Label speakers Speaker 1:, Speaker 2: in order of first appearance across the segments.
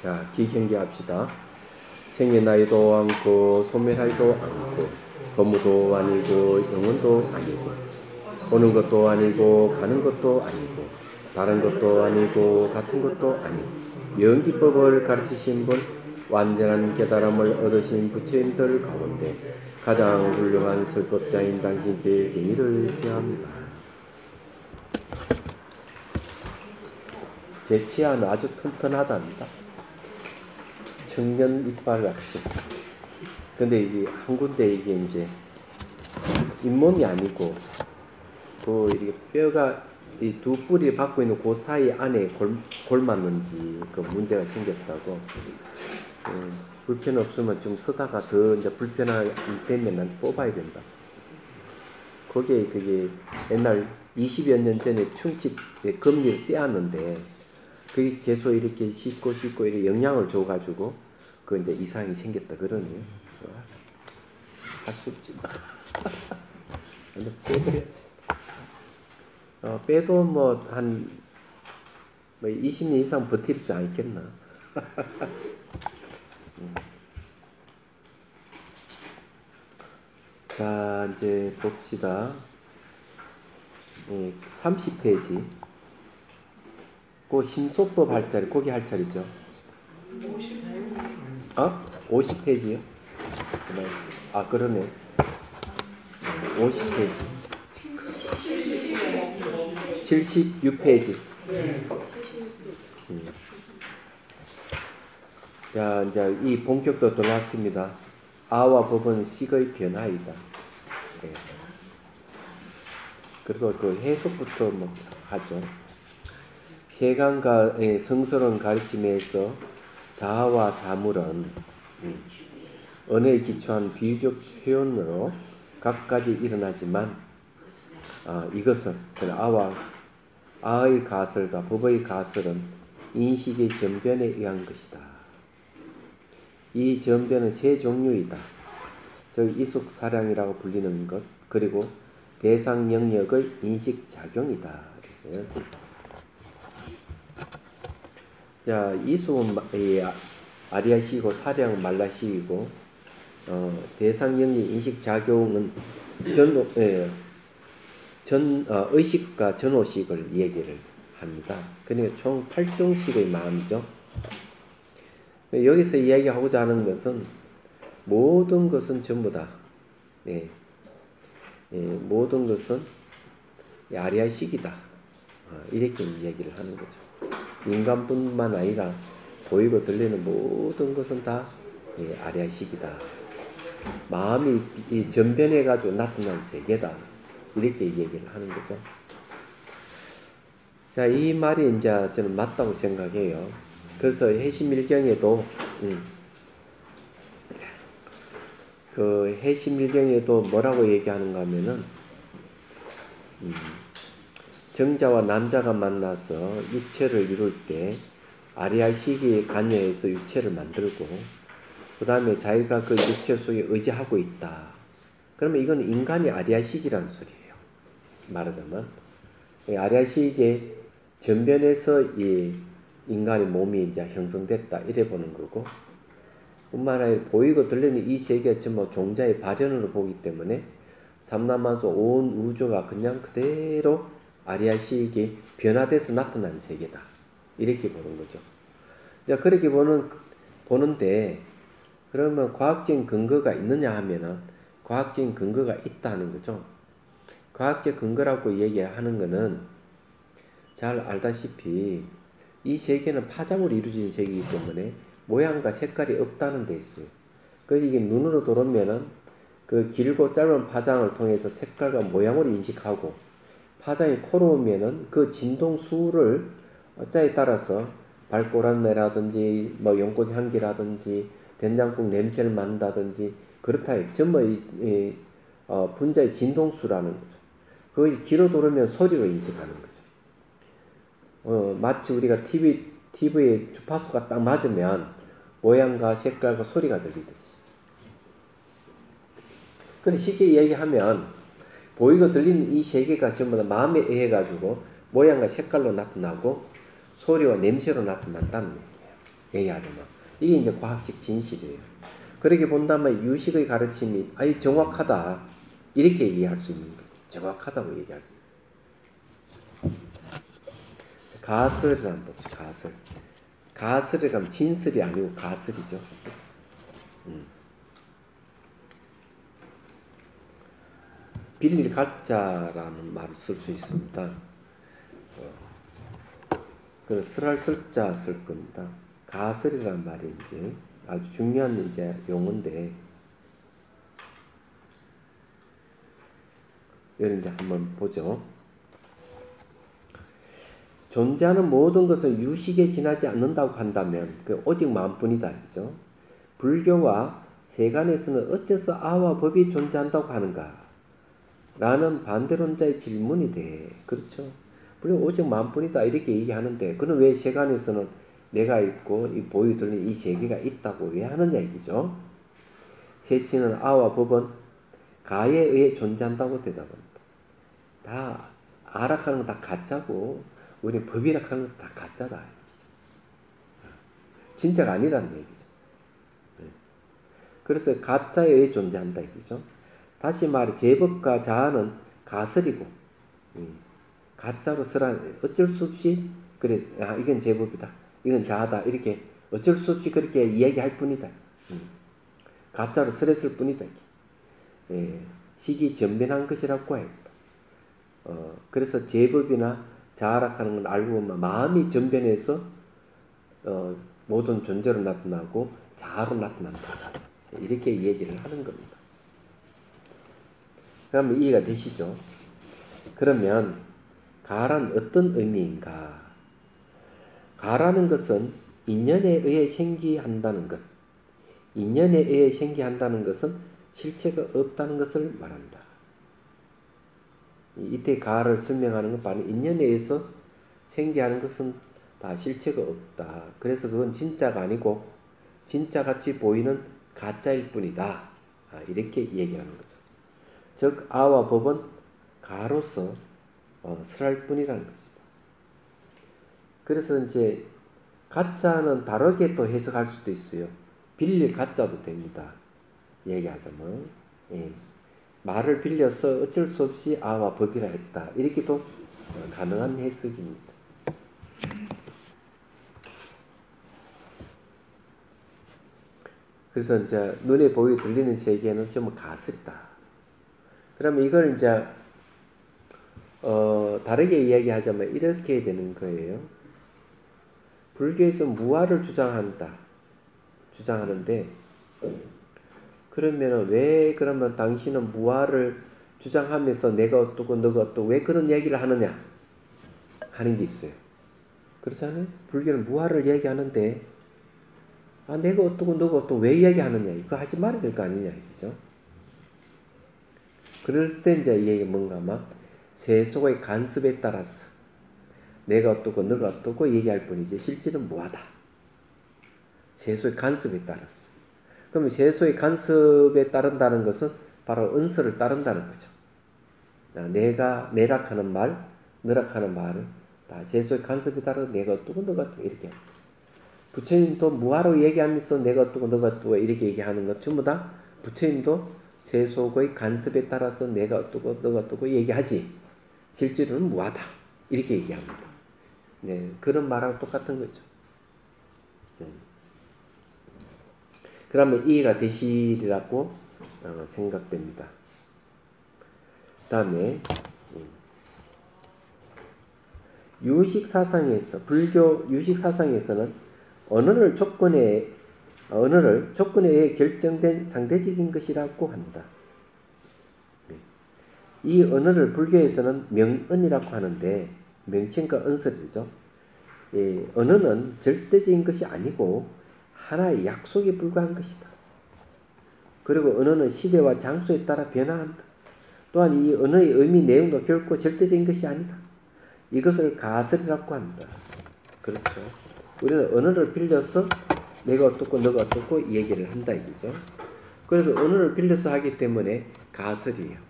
Speaker 1: 자, 기경계합시다. 생의 나이도 않고 소멸하지도 않고 거무도 아니고 영혼도 아니고 오는 것도 아니고 가는 것도 아니고 다른 것도 아니고 같은 것도 아니고 영기법을 가르치신 분, 완전한 깨달음을 얻으신 부처님들 가운데 가장 훌륭한 설법자인 당신께 경의를 표합니다. 제 치아는 아주 튼튼하답니다. 청년 이빨 같이. 근데 이게 한 군데 이게 이제 잇몸이 아니고 그 이렇게 뼈가 이 두 뿌리 받고 있는 그 사이 안에 골맞는지 그 문제가 생겼다고. 불편 없으면 좀 쓰다가 더 이제 불편하게 되면 뽑아야 된다. 거기에 그게 옛날 20여 년 전에 충치 금리를 떼었는데 그게 계속 이렇게 씻고 이렇게 영향을 줘가지고 그 이제 이상이 생겼다 그러네요. 할 수 없지. 근데 빼버려야지. 빼도 뭐 한 20년 이상 버틸 수 않겠나. 자, 이제 봅시다. 30페이지. 그 심소법 할 자리, 거기 할 자리죠. 50페이지요? 아, 그러네. 50페이지. 76페이지. 자, 이제 이 본격도 들어왔습니다. 아와 법은 식의 변화이다. 네. 그래서 그 해석부터 뭐 하죠. 세간과의 성스러운 가르침에서 자아와 사물은 언어에 기초한 비유적 표현으로 각가지 일어나지만 이것은 아의 가설과 법의 가설은 인식의 전변에 의한 것이다. 이 전변은 세 종류이다. 즉 이숙사량이라고 불리는 것, 그리고 대상 영역의 인식 작용이다. 자, 이숙은 아리아식이고 사량은 말라식이고 대상 영역 인식 작용은 의식과 전오식을 얘기를 합니다. 그러니까 총 8종식의 마음이죠. 여기서 이야기하고자 하는 것은 모든 것은 전부 다 모든 것은 아리아식이다. 이렇게 이야기를 하는 거죠. 인간뿐만 아니라 보이고 들리는 모든 것은 다 아리아식이다. 마음이 전변해가지고 나타난 세계다. 이렇게 얘기를 하는 거죠. 자, 이 말이 이제 저는 맞다고 생각해요. 그래서 해심일경에도 그 해심일경에도 뭐라고 얘기하는가 하면은 정자와 남자가 만나서 육체를 이룰 때 아리아식이 관여해서 육체를 만들고 그 다음에 자기가 그 육체 속에 의지하고 있다. 그러면 이건 인간이 아리아식이라는 소리예요. 말하자면 아리아식의 전변에서 이 인간의 몸이 이제 형성됐다 이래 보는 거고, 뿐만 아니라 보이고 들리는 이 세계가 전부 종자의 발현으로 보기 때문에 삼라만소 온 우주가 그냥 그대로 아리아식이 변화돼서 나타난 세계다 이렇게 보는 거죠. 자, 그렇게 보는데 그러면 과학적인 근거가 있느냐 하면은 과학적인 근거가 있다는 거죠. 과학적 근거라고 얘기하는 거는 잘 알다시피 이 세계는 파장으로 이루어진 세계이기 때문에 모양과 색깔이 없다는 데 있어요. 그래서 이게 눈으로 들어오면은 그 길고 짧은 파장을 통해서 색깔과 모양을 인식하고, 파장이 코로 오면은 그 진동수를 자에 따라서 발꼬란내라든지 뭐 연꽃 향기라든지 된장국 냄새를 맡는다든지 그렇다 해요. 전부 분자의 진동수라는 거죠. 그것이 길어 들어오면 소리로 인식하는 거죠. 마치 우리가 TV에 주파수가 딱 맞으면 모양과 색깔과 소리가 들리듯이. 그래 쉽게 얘기하면 보이고 들리는 이 세계가 전부 다 마음에 의해 가지고 모양과 색깔로 나타나고 소리와 냄새로 나타난다는 얘기예요. 얘기하자면. 이게 이제 과학적 진실이에요. 그렇게 본다면 유식의 가르침이 아주 정확하다. 이렇게 얘기할 수 있는 거예요. 정확하다고 얘기할 수 있어요. 가설을 한번 봅시다. 가설. 가설을 하면 진설이 아니고 가설이죠. 빌릴 가짜라는 말을 쓸 수 있습니다. 그 설할 설자 쓸 겁니다. 가설이라는 말이 이제 아주 중요한 이제 용어인데, 이걸 이제 한번 보죠. 존재하는 모든 것은 유식에 지나지 않는다고 한다면 그 오직 마음뿐이다. 그죠? 불교와 세간에서는 어째서 아와 법이 존재한다고 하는가? 라는 반대론자의 질문이 돼. 그렇죠? 물론 오직 마음뿐이다 이렇게 얘기하는데, 그럼 왜 세간에서는 내가 있고 이 보이 들리는 이 세계가 있다고 왜 하느냐 이거죠? 세치는 아와 법은 가에 의해 존재한다고 대답합니다. 다 아락하는 건 다 가짜고 우리 법이라 하는 건 다 가짜다. 진짜가 아니라는 얘기죠. 그래서 가짜에 의해 존재한다 이거죠. 다시 말해 제법과 자아는 가설이고 가짜로 쓰라 어쩔 수 없이 그래 이건 제법이다 이건 자아다 이렇게 어쩔 수 없이 그렇게 이야기할 뿐이다. 가짜로 설했을 뿐이다. 식이 전변한 것이라고 합니다. 그래서 제법이나 자아라 하는 걸 알고 보면 마음이 전변해서 모든 존재로 나타나고 자아로 나타난다. 이렇게 얘기를 하는 겁니다. 그러면 이해가 되시죠? 그러면 가란 어떤 의미인가? 가라는 것은 인연에 의해 생기한다는 것. 인연에 의해 생기한다는 것은 실체가 없다는 것을 말한다. 이때 가를 설명하는 건 바로 인연에 의해서 생기하는 것은 다 실체가 없다. 그래서 그건 진짜가 아니고 진짜같이 보이는 가짜일 뿐이다. 이렇게 얘기하는 거죠. 즉 아와 법은 가로서 설할 뿐이라는 것이다. 그래서 이제 가짜는 다르게 또 해석할 수도 있어요. 빌릴 가짜도 됩니다. 얘기하자면 말을 빌려서 어쩔 수 없이 아와 법이라 했다. 이렇게도 가능한 해석입니다. 그래서 이제 눈에 보이 들리는 세계는 전부 가설이다. 그러면 이걸 이제 다르게 이야기하자면 이렇게 되는 거예요. 불교에서 무아를 주장하는데 그러면 왜 그러면 당신은 무아를 주장하면서 내가 어떻고 너가 어떻고 왜 그런 얘기를 하느냐 하는 게 있어요. 그렇잖아요. 불교는 무아를 얘기하는데 내가 어떻고 너가 어떻고 왜 이야기하느냐 이거 하지 말아야 될 거 아니냐 이거죠. 그럴 때 이제 이 얘기 뭔가 막 세속의 간섭에 따라서 내가 어떻고 너가 어떻고 얘기할 뿐이지 실질은 무아다. 세속의 간섭에 따라서. 그러면 세속의 간섭에 따른다는 것은 바로 은서를 따른다는 거죠. 내가 내락하는 말, 너락하는 말을 다 세속의 간섭에 따라서 내가 어떻고 너가 어떻고 이렇게 부처님도 무아로 얘기하면서 내가 어떻고 너가 어떻고 이렇게 얘기하는 것 전부 다 부처님도 세속의 간섭에 따라서 내가 어떻고 너가 어떻고 얘기하지 실제로는 무아다 이렇게 얘기합니다. 네, 그런 말하고 똑같은 거죠. 그러면 이해가 되시리라고 생각됩니다. 다음에 유식사상에서 불교 유식사상에서는 언어를 조건에 의해 결정된 상대적인 것이라고 한다. 이 언어를 불교에서는 명언이라고 하는데 명칭과 언설이죠. 언어는 절대적인 것이 아니고 하나의 약속에 불과한 것이다. 그리고 언어는 시대와 장소에 따라 변화한다. 또한 이 언어의 의미 내용도 결코 절대적인 것이 아니다. 이것을 가설이라고 한다. 그렇죠. 우리는 언어를 빌려서 내가 어떻고 너가 어떻고 얘기를 한다 이거죠. 그래서 언어를 빌려서 하기 때문에 가설이에요.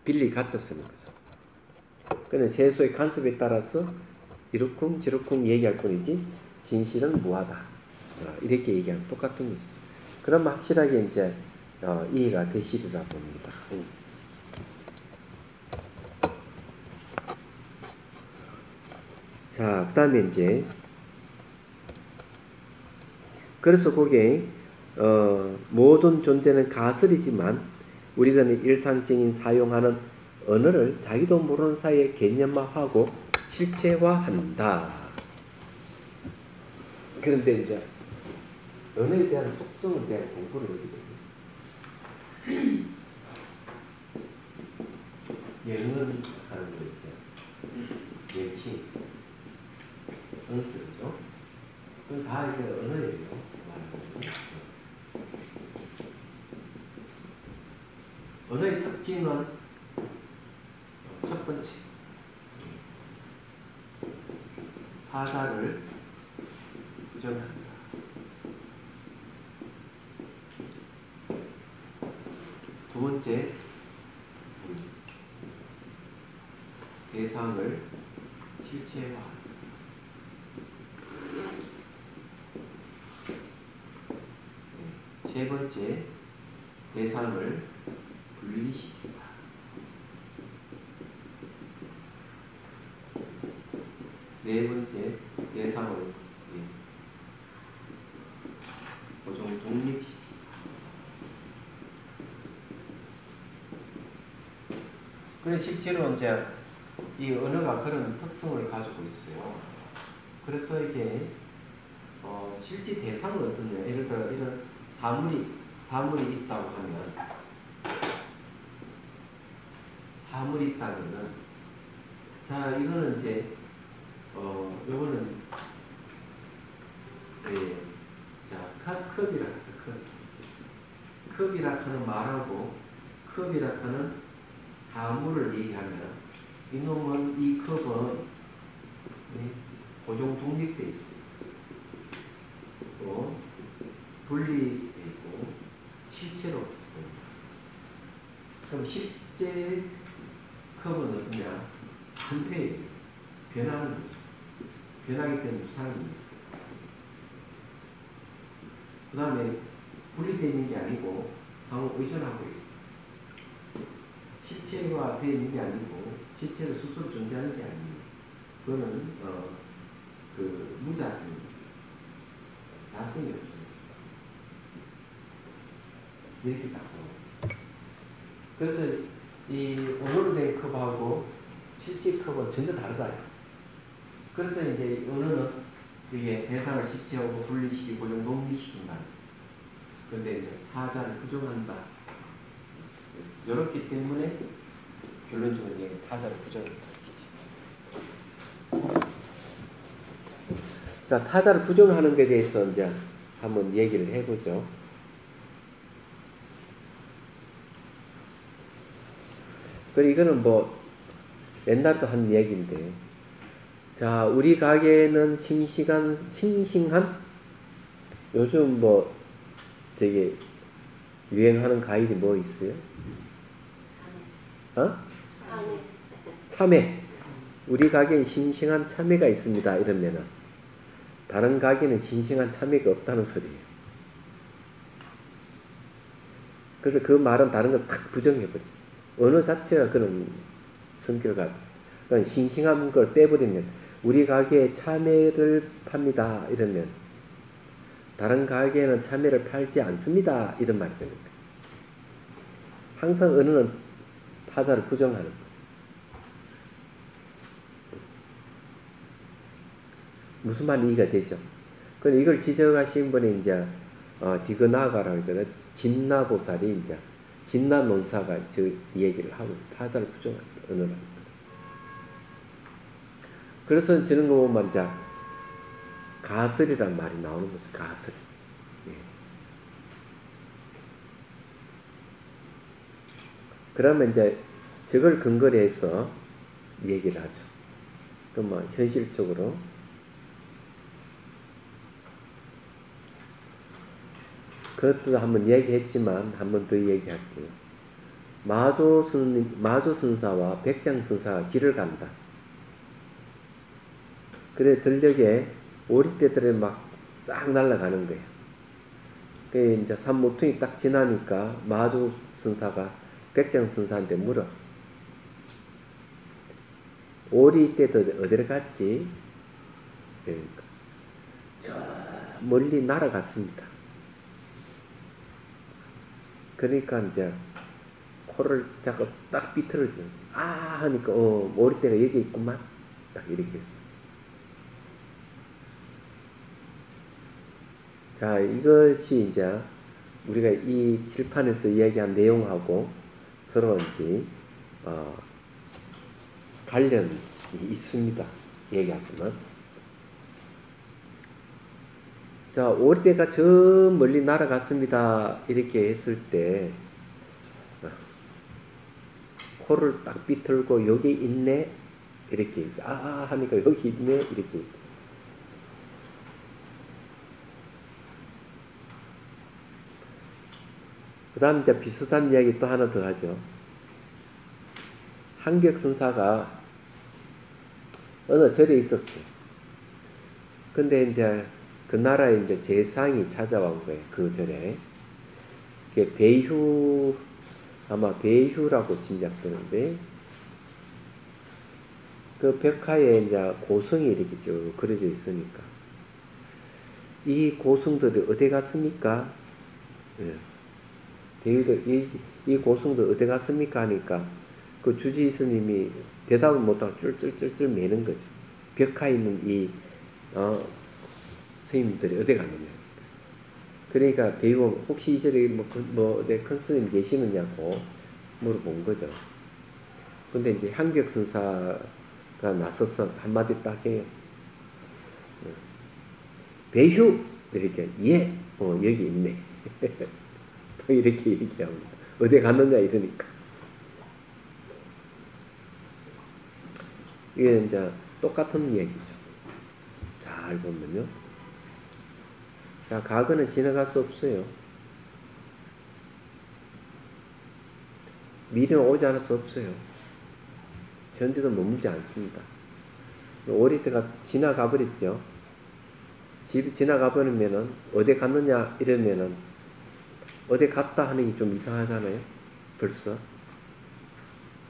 Speaker 1: 빌리 가짜 쓰는 거죠. 그는 세속의 간섭에 따라서 이러쿵저러쿵 얘기할 뿐이지 진실은 무하다. 이렇게 얘기하면 똑같은 것이죠. 그러면 확실하게 이제 이해가 되시리라 봅니다. 자, 그 다음에 이제 그래서 거기에 모든 존재는 가설이지만 우리들은 일상적인 사용하는 언어를 자기도 모르는 사이에 개념화하고 실체화한다. 그런데 이제 언어에 대한 속성에 대한 공부를 하게 됩니다. 예언하는 거 있죠. 예칭, 은스죠. 그건 다 이게 언어예요. 언어의 특징은 첫 번째, 타자를 부정한다. 두 번째, 대상을 실체화한다. 세 번째, 대상을 분리시킨다. 네 번째, 대상을 고정 독립시킨다. 그래 실제로 이제 이 언어가 그런 특성을 가지고 있어요. 그래서 이게 실제 대상은 어떠냐? 예를 들어 이런 사물이 있다고 하면 사물이 있다면은 자 이거는 이제 요거는 자 컵이라 해서 컵이라 하는 말하고 컵이라 하는 사물을 얘기하면 이놈은 이 컵은 고정 독립돼 있어요. 또 분리돼 있고 실체로 그럼 실제 컵은 어떠냐? 한패예요. 변하는 거죠. 변하기 때문에 무상입니다. 그 다음에 분리되어 있는 게 아니고 상호 의존하고 있어요. 실체가 되어 있는 게 아니고 실체로 스스로 존재하는 게 아닙니다. 그거는 무자성입니다. 자성이 없어요. 이렇게 딱 보여요. 그래서 이 언어로 된 컵하고 실제 컵은 전혀 다르다. 그래서 이제 언어는 이게 대상을 실체하고 분리시키고 좀 독립시킨다. 그런데 이제 타자를 부정한다. 이렇기 때문에 결론적으로 이제 타자를 부정한다. 자, 타자를 부정하는 것에 대해서 이제 한번 얘기를 해보죠. 이거는 뭐 옛날도 한 얘기인데, 자 우리 가게는 싱싱한 요즘 뭐 되게 유행하는 과일이 뭐 있어요? 참외. 우리 가게엔 싱싱한 참외가 있습니다. 이러면은 다른 가게는 싱싱한 참외가 없다는 소리예요. 그래서 그 말은 다른 걸 탁 부정해버려요. 언어 자체가 그런 성격가 그러니까 싱싱한 걸 빼버리면 우리 가게에 참외를 팝니다. 이러면 다른 가게에는 참외를 팔지 않습니다. 이런 말이 되는 거예요. 항상 언어는 타자를 부정하는 거예요. 무슨 말 이해가 되죠? 그런데 이걸 지적하신 분이 이제 디그나가라고 하거든. 진나보살이 이제 진나논사가 이 얘기를 하고 타자를 부정한다. 언어를. 그래서 저런 거 보면 이제 가설이란 말이 나오는 거죠. 가설. 예. 그러면 이제 저걸 근거로 해서 얘기를 하죠. 그럼 뭐 현실적으로 그것도 한번 얘기했지만 한 번 더 얘기할게요. 마조선사와 백장선사가 길을 간다. 그래 들녘에 오리떼들이 막 싹 날아가는 거예요. 그 이제 산모퉁이 딱 지나니까 마주 선사가 백정선사한테 물어. 오리 때도 어디로 갔지? 그러니까 저 멀리 날아갔습니다. 그러니까 이제 코를 자꾸 딱 비틀어줘. 아 하니까 오리떼가 여기 있구만. 딱 이렇게 했어. 자, 이것이 이제 우리가 이 칠판에서 이야기한 내용하고 서로 이제 관련이 있습니다. 얘기하지만. 자, 오리떼가 저 멀리 날아갔습니다. 이렇게 했을 때 코를 딱 비틀고 여기 있네. 이렇게 하니까 여기 있네. 이렇게. 그 다음 이제 비슷한 이야기 또 하나 더 하죠. 한격선사가 어느 절에 있었어요. 근데 이제 그 나라에 이제 재상이 찾아온 거예요. 그 절에. 그게 배휴, 아마 배휴라고 짐작되는데, 그 벽화에 이제 고성이 이렇게 쭉 그려져 있으니까, 이 고성들이 어디 갔습니까? 예. 배휴들, 이 고성들 어디 갔습니까? 하니까, 그 주지 스님이 대답을 못하고 쫄쫄쫄쫄 매는 거죠. 벽화에 있는 이, 스님들이 어디 갔느냐. 그러니까 배우 혹시 이 절에 어디 큰 스님 계시느냐고 물어본 거죠. 근데 이제 한격선사가 나서서 한마디 딱 해요. 배휴! 이렇게, 예! 여기 있네. 또 이렇게 얘기합니다. 어디 갔느냐 이러니까. 이게 이제 똑같은 얘기죠. 잘 보면요. 자, 과거는 지나갈 수 없어요. 미래는 오지 않을 수 없어요. 현재도 머물지 않습니다. 오리떼가 지나가 버렸죠. 지나가 버리면은 어디 갔느냐 이러면은 어디 갔다 하는 게 좀 이상하잖아요. 벌써.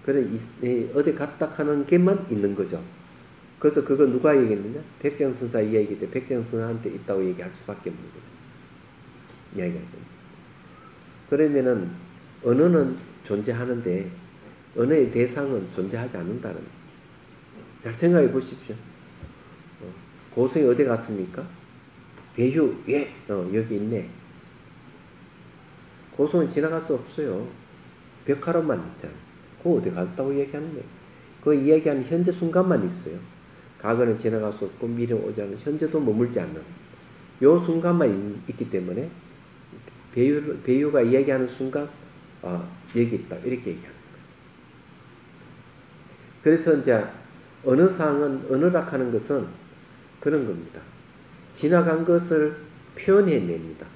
Speaker 1: 그래 어디 갔다 하는 게만 있는 거죠. 그래서 그거 누가 얘기했느냐? 백정선사 이야기 때 백정선사한테 있다고 얘기할 수밖에 없는 거죠. 이야기하죠. 그러면은 언어는 존재하는데 언어의 대상은 존재하지 않는다는 거예요. 잘 생각해 보십시오. 고성이 어디 갔습니까? 배휴, 예, 여기 있네. 고성은 지나갈 수 없어요. 벽화로만 있잖아. 그거 어디 갔다고 얘기하는 거예요. 그 이야기하는 현재 순간만 있어요. 과거는 지나갈 수 없고 미래는 오지 않는 현재도 머물지 않는 요 순간만 있기 때문에 배유가 이야기하는 순간 여기 있다 이렇게 얘기하는 거예요. 그래서 이제 언어상은 언어락하는 것은 그런 겁니다. 지나간 것을 표현해냅니다.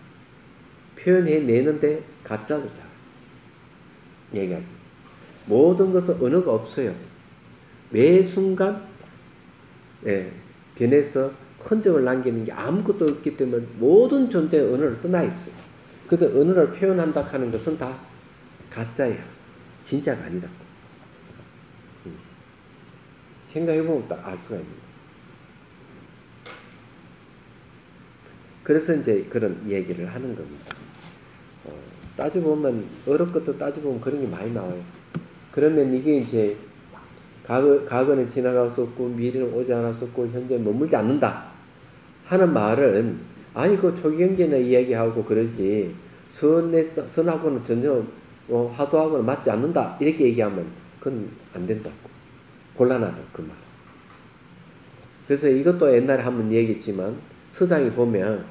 Speaker 1: 표현해내는데 가짜도 잘 얘기하죠. 모든 것은 언어가 없어요. 매 순간 변해서 흔적을 남기는 게 아무것도 없기 때문에 모든 존재의 언어를 떠나 있어요. 그런데 언어를 표현한다 하는 것은 다 가짜예요. 진짜가 아니라고. 생각해보면 딱 알 수가 있는 거예요. 그래서 이제 그런 얘기를 하는 겁니다. 따져보면, 어렵것도 따져보면 그런 게 많이 나와요. 그러면 이게 이제 과거는 지나갔었고 미래는 오지 않았었고 현재 머물지 않는다 하는 말은 아니 그 초기경제나 이야기하고 그러지 선하고는 전혀 화두하고는 맞지 않는다 이렇게 얘기하면 그건 안 된다고. 곤란하다 그 말. 그래서 이것도 옛날에 한번 얘기했지만 서장이 보면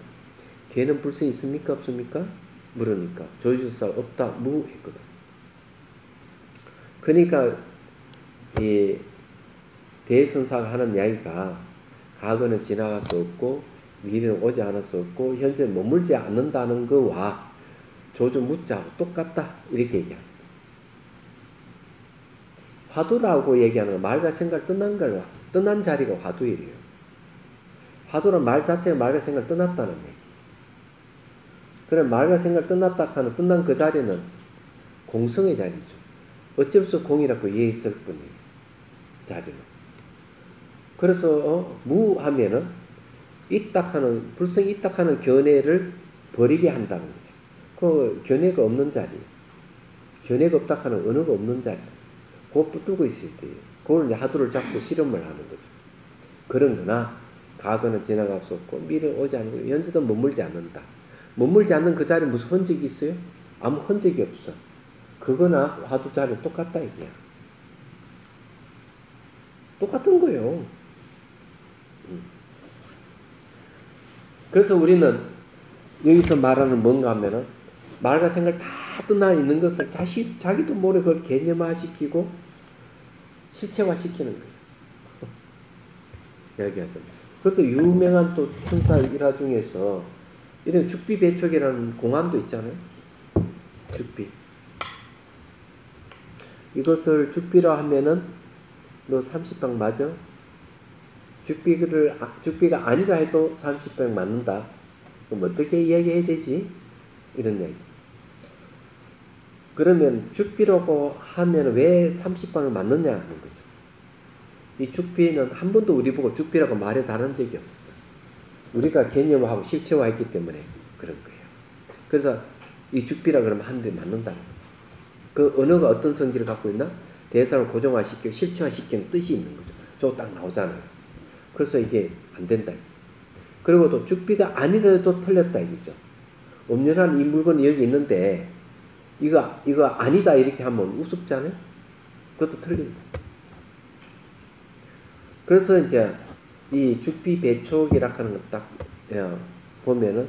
Speaker 1: 개는 불성이 있습니까 없습니까? 물으니까 조주사 없다 무했거든. 그러니까 이 대선사가 하는 이야기가 과거는 지나갈 수 없고 미래는 오지 않을 수 없고 현재 머물지 않는다는 거와 조주 묻자고 똑같다 이렇게 얘기합니다. 화두라고 얘기하는 건 말과 생각을 떠난 자리가 화두예요. 화두는 말 자체가 말과 생각을 떠났다는 얘기. 그래 말과 생각을 떠났다 하는 끝난 그 자리는 공성의 자리죠. 어쩔 수 공이라고 이해했을 뿐이에요. 그 자리는. 그래서 무하면은 있다 하는 불성이 있다 하는 견해를 버리게 한다는 거죠. 그 견해가 없는 자리, 견해가 없다 하는 언어가 없는 자리, 그거 붙들고 있을 때요. 그걸 이제 화두를 잡고 실험을 하는 거죠. 그런 거나 과거는 지나갈 수 없고 미래는 오지 않고 현재도 머물지 않는다. 머물지 않는 그 자리에 무슨 흔적이 있어요? 아무 흔적이 없어. 그거나 화두 자리는 똑같다 이게야. 똑같은 거예요. 그래서 우리는 여기서 말하는 뭔가 하면은 말과 생각을 다 떠나 있는 것을 자기도 모르게 그걸 개념화시키고 실체화시키는 거예요. 이야기하죠. 그래서 유명한 또 천사 일화 중에서 이런 죽비배척이라는 공안도 있잖아요. 죽비. 이것을 죽비라 하면은 너 30방 맞아? 죽비가 아니라 해도 30방 맞는다. 그럼 어떻게 이야기해야 되지? 이런 이야기. 그러면 죽비라고 하면 왜 30방을 맞느냐 하는 거죠. 이 죽비는 한 번도 우리 보고 죽비라고 말해 다른 적이 없어요. 우리가 개념화하고 실체화했기 때문에 그런 거예요. 그래서 이 죽비라 그러면 한 대 맞는다는 거예요. 그 언어가 어떤 성질을 갖고 있나? 대상을 고정화시키고 실체화시키는 뜻이 있는 거죠. 저거 딱 나오잖아요. 그래서 이게 안 된다. 그리고 또 죽비가 아니라도 틀렸다 이거죠. 엄연한 이 물건이 여기 있는데 이거 아니다 이렇게 하면 우습잖아요. 그것도 틀립니다. 그래서 이제 이 죽비 배촉이라 하는 거 딱 보면은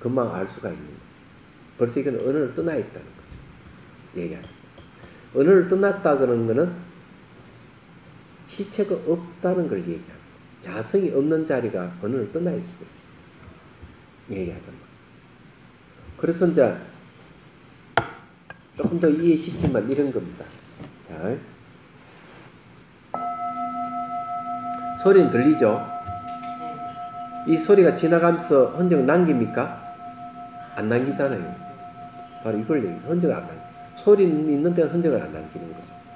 Speaker 1: 금방 알 수가 있는 거예요. 벌써 이건 언어를 떠나 있다는 거죠. 얘기하죠. 언어를 떠났다 그러는 거는 실체가 없다는 걸 얘기합니다. 자성이 없는 자리가 언어를 떠나 있어요. 얘기하단 말이에요. 그래서 이제 조금 더 이해시키면 이런 겁니다. 자, 소리는 들리죠? 이 소리가 지나가면서 흔적 남깁니까? 안 남기잖아요. 바로 이걸 얘기해요. 흔적을 안 남겨. 소리는 있는데 흔적을 안 남기는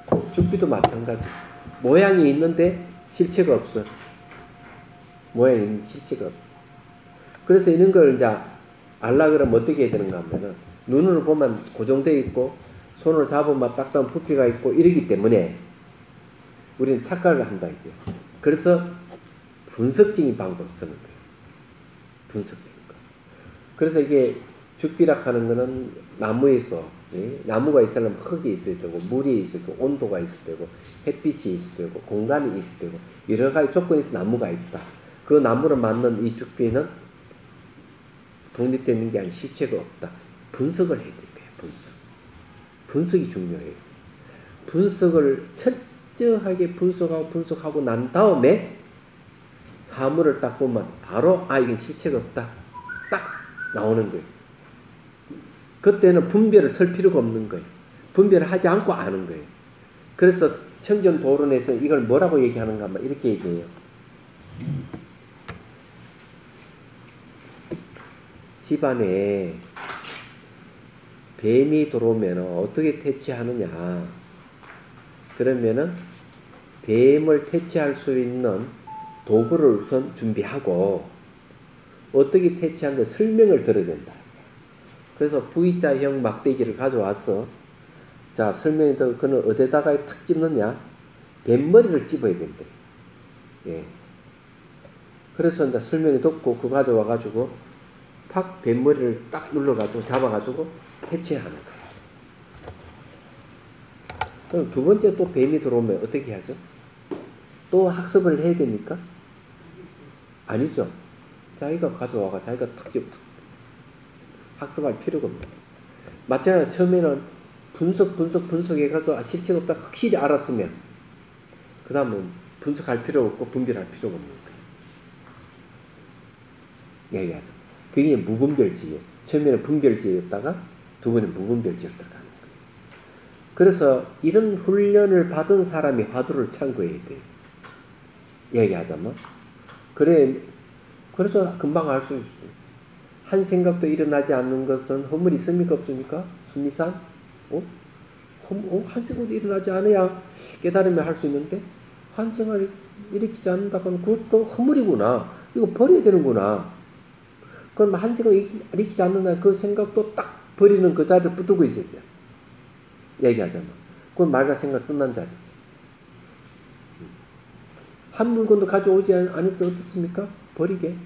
Speaker 1: 거죠. 죽비도 마찬가지. 모양이 있는데 실체가 없어. 모양이 있는데 실체가 없어. 그래서 이런 걸 이제 알라 그러면 어떻게 해야 되는가 하면은 눈으로 보면 고정되어 있고 손으로 잡으면 딱딱한 부피가 있고 이러기 때문에 우리는 착각을 한다 이게. 그래서 분석적인 방법을 쓰는 거예요. 분석적인 거. 그래서 이게 죽비락 하는 거는 나무에서 나무가 있으려면 흙이 있어야 되고 물이 있어야 되고 온도가 있어야 되고 햇빛이 있어야 되고 공간이 있어야 되고 여러 가지 조건이 있어 나무가 있다. 그 나무를 맞는 이 죽비는 독립되어 있는 게 아니라 실체가 없다. 분석을 해야 될 거예요. 분석이 중요해요. 분석을 철저하게 분석하고 난 다음에 사물을 딱 보면 바로 이건 실체가 없다. 딱 나오는 거예요. 그때는 분별을 설 필요가 없는 거예요. 분별을 하지 않고 아는 거예요. 그래서 청전도론에서 이걸 뭐라고 얘기하는가 하면 이렇게 얘기해요. 집안에 뱀이 들어오면 어떻게 퇴치하느냐. 그러면은 뱀을 퇴치할 수 있는 도구를 우선 준비하고 어떻게 퇴치하는지 설명을 들어야 된다. 그래서 V자형 막대기를 가져와서 자 설명이 더 그는 어디다가 탁 찝느냐. 뱀머리를 찝어야 된대. 예. 그래서 이제 설명이 듣고 그거 가져와가지고 탁 뱀머리를 딱 눌러가지고 잡아가지고 퇴치하는 거예요. 그럼 두 번째 또 뱀이 들어오면 어떻게 하죠? 또 학습을 해야 됩니까? 아니죠. 자기가 가져와가 자기가 탁 학습할 필요가 없는 거예요. 마찬가지로 처음에는 분석해가지고 실체가 없다 확실히 알았으면 그 다음은 분석할 필요 없고 분별할 필요가 없는 거예요. 얘기하죠. 그게 무분별지혜. 처음에는 분별지혜였다가 두 번은 무분별지였다가 하는 거예요. 그래서 이런 훈련을 받은 사람이 화두를 참고해야 돼요. 얘기하자면. 그래 그래서 금방 알 수 있어요. 한 생각도 일어나지 않는 것은 허물이 있습니까 없습니까? 순리상? 한 생각도 일어나지 않아야 깨달으면 할 수 있는데 한 생각이 일으키지 않는다고 하면 그것도 허물이구나. 이거 버려야 되는구나. 그럼 한 생각이 일으키지 않는다 그 생각도 딱 버리는 그 자리를 붙들고 있어야 돼요. 얘기하자면. 그건 말과 생각 끝난 자리지. 한 물건도 가져오지 않았어 어떻습니까? 버리게.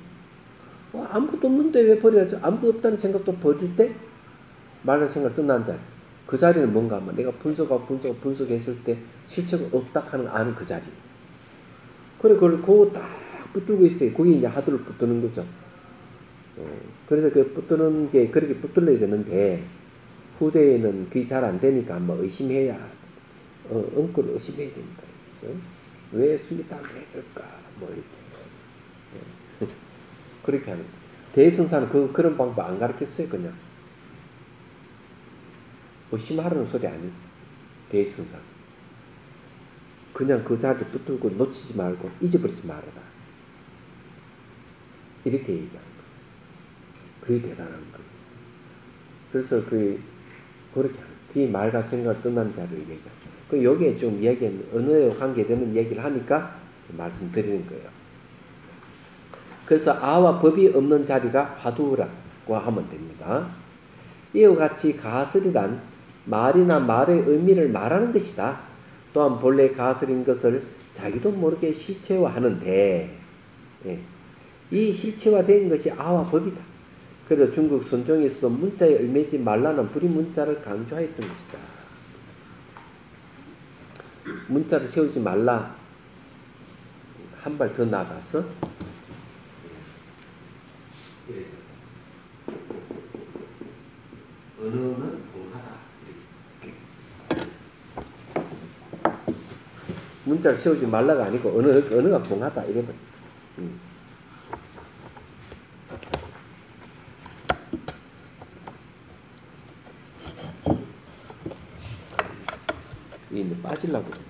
Speaker 1: 아무것도 없는데 왜 버려야죠? 아무것도 없다는 생각도 버릴 때 말과 생각 끝난 자리. 그 자리는 뭔가 하면 내가 분석했을 때 실체가 없다 하는 아는 그 자리. 그래 그거 딱 붙들고 있어요. 그게 이제 하두를 붙드는 거죠. 그래서 그 붙드는 게 그렇게 붙들려야 되는데 후대에는 그게 잘 안 되니까 뭐 의심해야 엉클 의심해야 됩니다. 그렇죠? 왜 순리상을 했을까? 뭐 이렇게 그렇게 하는 거예요. 대승사는 그런 방법 안 가르쳤어요. 그냥 의심하라는 소리 아니에요. 대승사 그냥 그 자리를 붙들고 놓치지 말고 잊어버리지 말아라. 이렇게 얘기하는 거예요. 그게 대단한 거예요. 그래서 그렇게 하는 거예요. 그게 말과 생각을 끝난 자리를 얘기하죠. 여기에 좀 이야기는 언어에 관계되는 얘기를 하니까 말씀드리는 거예요. 그래서 아와 법이 없는 자리가 화두라고 하면 됩니다. 이와 같이 가설이란 말이나 말의 의미를 말하는 것이다. 또한 본래 가설인 것을 자기도 모르게 실체화하는데 이 실체화된 것이 아와 법이다. 그래서 중국 선종에서도 문자에 얽매지 말라는 불의문자를 강조했던 것이다. 문자를 세우지 말라. 한 발 더 나가서 언어는 공하다. 문자를 세우지 말라가 아니고 언어가 공하다. 이래 버려. 이게 이제 빠지려고 그러네.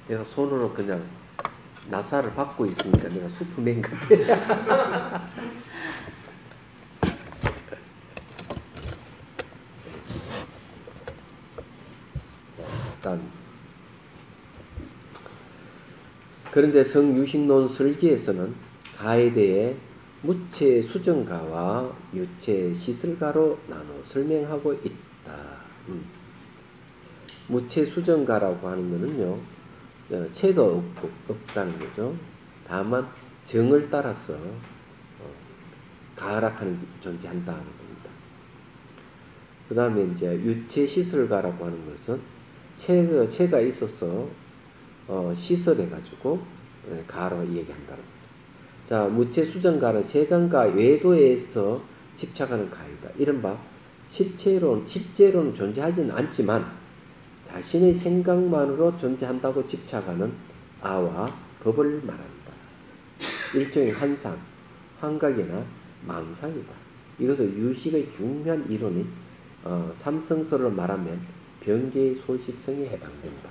Speaker 1: 내가 손으로 그냥 나사를 받고 있으니까 내가 슈퍼맨 같아. 일단 그런데 성유식론 설기에서는 가에 대해 무체 수정가와 유체 시설가로 나눠 설명하고 있다. 무체 수정가라고 하는 것은요, 체가 없다는 거죠. 다만 정을 따라서 가락하는 존재한다는 겁니다. 그 다음에 이제 유체 시설가라고 하는 것은 체가 있어서 시설해가지고 가로 얘기한다는 거죠. 자, 무체 수정가는 세간과 외도에서 집착하는 가이다. 이른바 실제로는 존재하지는 않지만 자신의 생각만으로 존재한다고 집착하는 아와 법을 말한다. 일종의 환상, 환각이나 망상이다. 이것은 유식의 중요한 이론인 삼성설을 말하면 병계의 소식성에 해당된다.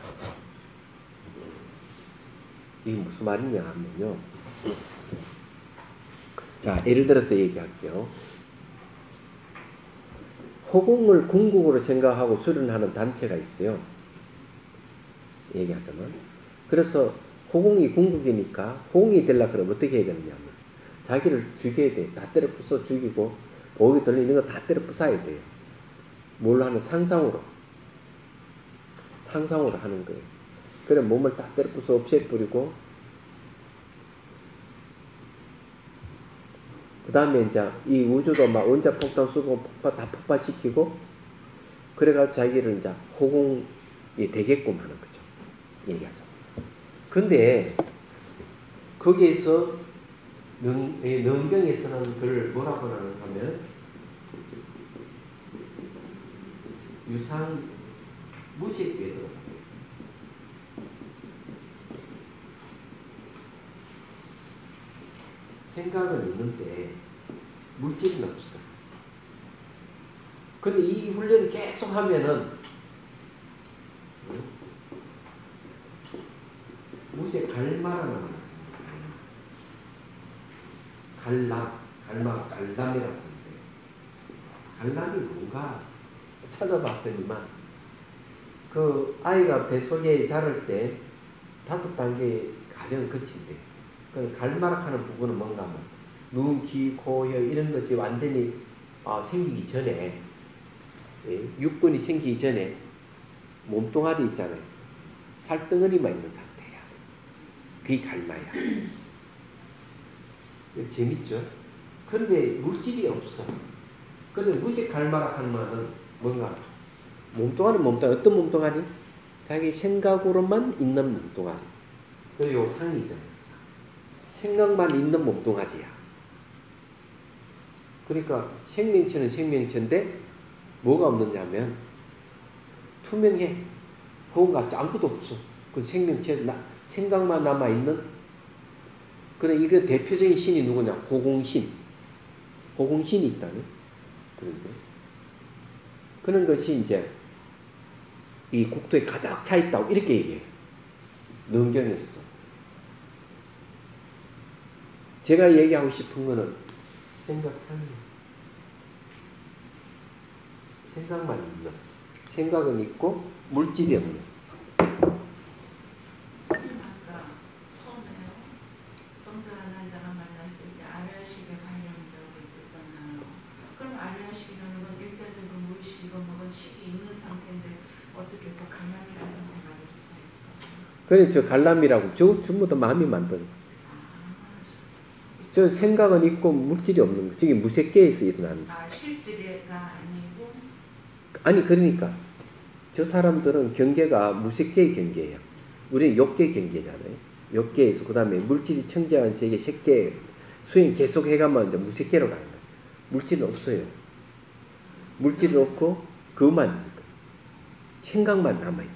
Speaker 1: 이게 무슨 말이냐 하면요. 자, 예를 들어서 얘기할게요. 호공을 궁극으로 생각하고 수련하는 단체가 있어요. 얘기하자면. 그래서 호공이 궁극이니까 호공이 되려고 그러면 어떻게 해야 되느냐면 자기를 죽여야 돼. 다 때려 부숴 죽이고 보기 들리는 거 다 때려 부숴야 돼요. 뭘로 하는? 상상으로 하는 거예요. 그래 몸을 다 때려 부숴 없애버리고 그 다음에 이제 이 우주도 막 원자폭탄 쏘고 다 폭파시키고 그래가지고 자기를 이제 호공이 되게끔 하는 거죠. 얘기하죠. 근데 거기에서 능경에서는 그걸 뭐라고 하면 유상 무식 외도. 생각은 있는데 물질은 없어. 근데 이 훈련을 계속 하면은 무쇠 갈마라는 거 있습니다. 갈람이라고 하는데 갈람이 뭔가 찾아봤더니만 그 아이가 뱃속에 자랄 때 5단계 과정을 거친대. 그 갈마락하는 부분은 뭔가 하면 눈, 귀, 코, 혀 이런 것이 완전히 생기기 전에 육근이 생기기 전에 몸뚱아리 있잖아요. 살덩어리만 있는 상태야. 그게 갈마야. 재밌죠? 그런데 물질이 없어. 그런데 무식 갈마락하는 말은 뭔가 몸뚱아리 어떤 몸뚱아리? 자기 생각으로만 있는 몸뚱아리. 그리고 상이잖아요. 생각만 있는 몸뚱아리야. 그러니까 생명체는 생명체인데 뭐가 없느냐면 투명해. 그건 같이 아무것도 없어. 그 생명체 생각만 남아있는. 그래 이거 대표적인 신이 누구냐? 고공신. 고공신이 있다네. 그런 것이 이제 이 국토에 가득 차 있다고 이렇게 얘기해요. 능경에서. 제가 얘기하고 싶은 거는 생각상이에요. 생각만 있는. 생각은 있고 물질이 없는.
Speaker 2: 아까 처음에요. 정도한 환자가 만났을 때 아래아식에 관련이라고 했었잖아요. 그럼 아래아식이라는 건 일단은 그 무의식이고 뭐건 식이 있는 상태인데 어떻게 저 갈람이라는 생각을 할 수가 있어요?
Speaker 1: 그래 저 갈람이라고 저 전부 다 마음이 만든. 저 생각은 있고 물질이 없는 거. 저게 무색계에서 일어나는 거.
Speaker 2: 실질가 아니고?
Speaker 1: 아니 그러니까 저 사람들은 경계가 무색계의 경계예요. 우리는 욕계 경계잖아요. 욕계에서 그 다음에 물질이 청정한 세계 색계 수행 계속 해가면 이제 무색계로 가는 거예요. 물질은 없어요. 물질은 없고 그것만 있는 거예요. 생각만 남아있는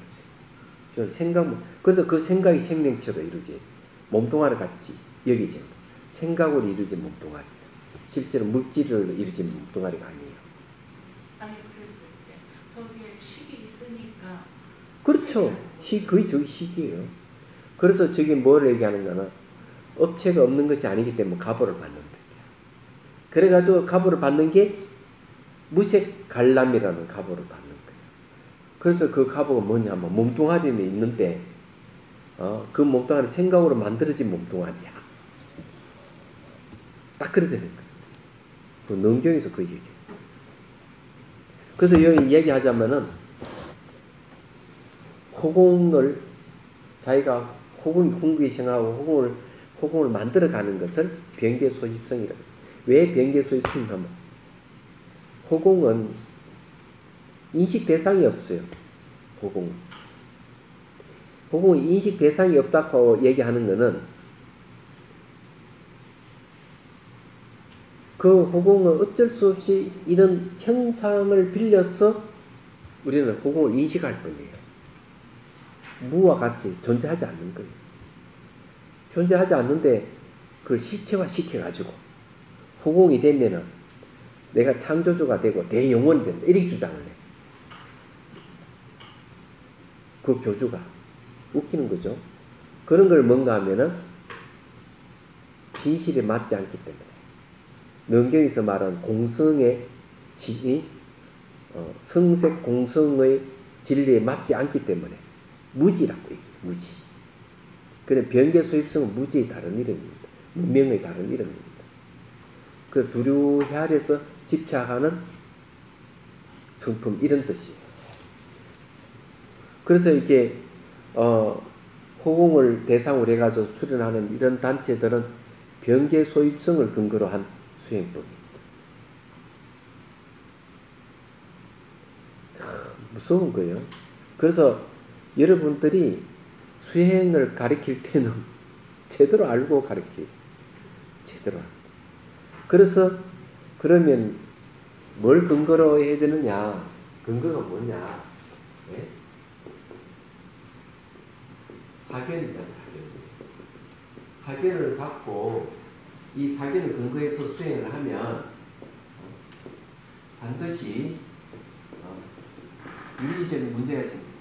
Speaker 1: 거예요. 생각만. 그래서 그 생각이 생명체로 이루어지. 몸뚱아리 같이 여기지. 생각으로 이루어진 몸뚱아리. 실제로 물질로 이루어진 몸뚱아리가 아니에요.
Speaker 2: 아니 그랬을 때 저기에 식이 있으니까.
Speaker 1: 그렇죠. 거의 저기 식이에요. 그래서 저기 뭘 얘기하는 거는 업체가 없는 것이 아니기 때문에 가보를 받는 거예요. 그래가지고 가보를 받는 게 무색 갈람이라는 가보를 받는 거예요. 그래서 그 가보가 뭐냐면 몸뚱아리는 있는데 그 몸뚱아리 생각으로 만들어진 몸뚱아리야. 딱 그래 되는 거예요. 그 능경에서 그 얘기예요. 그래서 여기 얘기하자면은 호공을 자기가 호공이 궁극이 생하고 호공을 만들어가는 것을 변계소집성이라고 해요. 왜 변계소집성이냐면 호공은 인식 대상이 없어요. 호공은 인식 대상이 없다고 얘기하는 것은 그 호공은 어쩔 수 없이 이런 형상을 빌려서 우리는 호공을 인식할 뿐이에요. 무와 같이 존재하지 않는 거예요. 존재하지 않는데 그걸 실체화 시켜가지고 호공이 되면은 내가 창조주가 되고 대영원이 된다. 이렇게 주장을 해. 그 교주가. 웃기는 거죠. 그런 걸 뭔가 하면은 진실에 맞지 않기 때문에. 능경에서 말한 공성의 성색 공성의 진리에 맞지 않기 때문에 무지라고 얘기해요. 무지. 그래 변계소입성은 무지의 다른 이름입니다. 문명의 다른 이름입니다. 그 두류해아래서 집착하는 성품 이런 뜻이에요. 그래서 이게 호공을 대상으로 해가지고 수련하는 이런 단체들은 변계소입성을 근거로 한 수행법입니다. 참 무서운 거예요. 그래서 여러분들이 수행을 가르칠 때는 제대로 알고 가르쳐요. 제대로 알고. 그래서 그러면 뭘 근거로 해야 되느냐? 근거가 뭐냐? 네? 사견이잖아. 사견을 받고 이 사견을 근거해서 수행을 하면 반드시 윤리적인 문제가 생깁니다.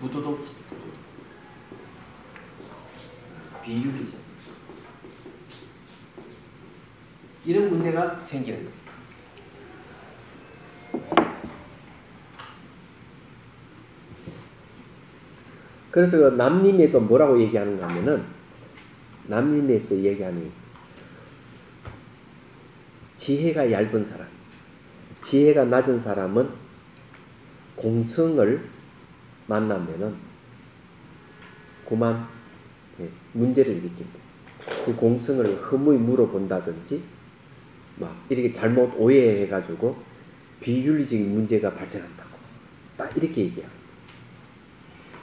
Speaker 1: 부도덕 비윤리적 이런 문제가 생기는 겁니다. 그래서 남림에도 뭐라고 얘기하는가 하면은 남림에서 얘기하는 지혜가 얇은 사람, 지혜가 낮은 사람은 공성을 만나면은 그만 문제를 일으킨다. 그 공성을 허무히 물어본다든지 막 이렇게 잘못 오해해가지고 비윤리적인 문제가 발생한다고 딱 이렇게 얘기해요.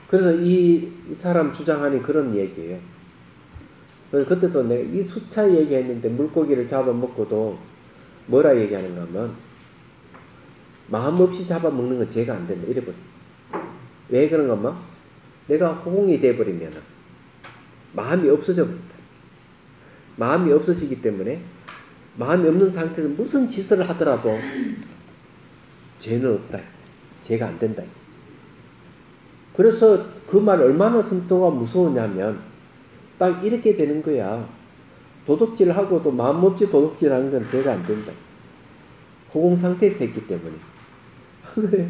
Speaker 1: 그래서 이 사람 주장하는 그런 얘기예요. 그래서 그때도 내가 이 수차 얘기했는데 물고기를 잡아먹고도 뭐라 얘기하는가 하면 마음 없이 잡아먹는 건 죄가 안 된다 이래버려. 왜 그런가 하면 내가 호공이 돼버리면 마음이 없어져 버린다. 마음이 없어지기 때문에 마음이 없는 상태에서 무슨 짓을 하더라도 죄는 없다. 죄가 안 된다. 그래서 그 말 얼마나 섬도가 무서우냐면 딱 이렇게 되는 거야. 도둑질하고도 마음 없이 도둑질하는 건 죄가 안 된다. 호공 상태에서 했기 때문에. 그래.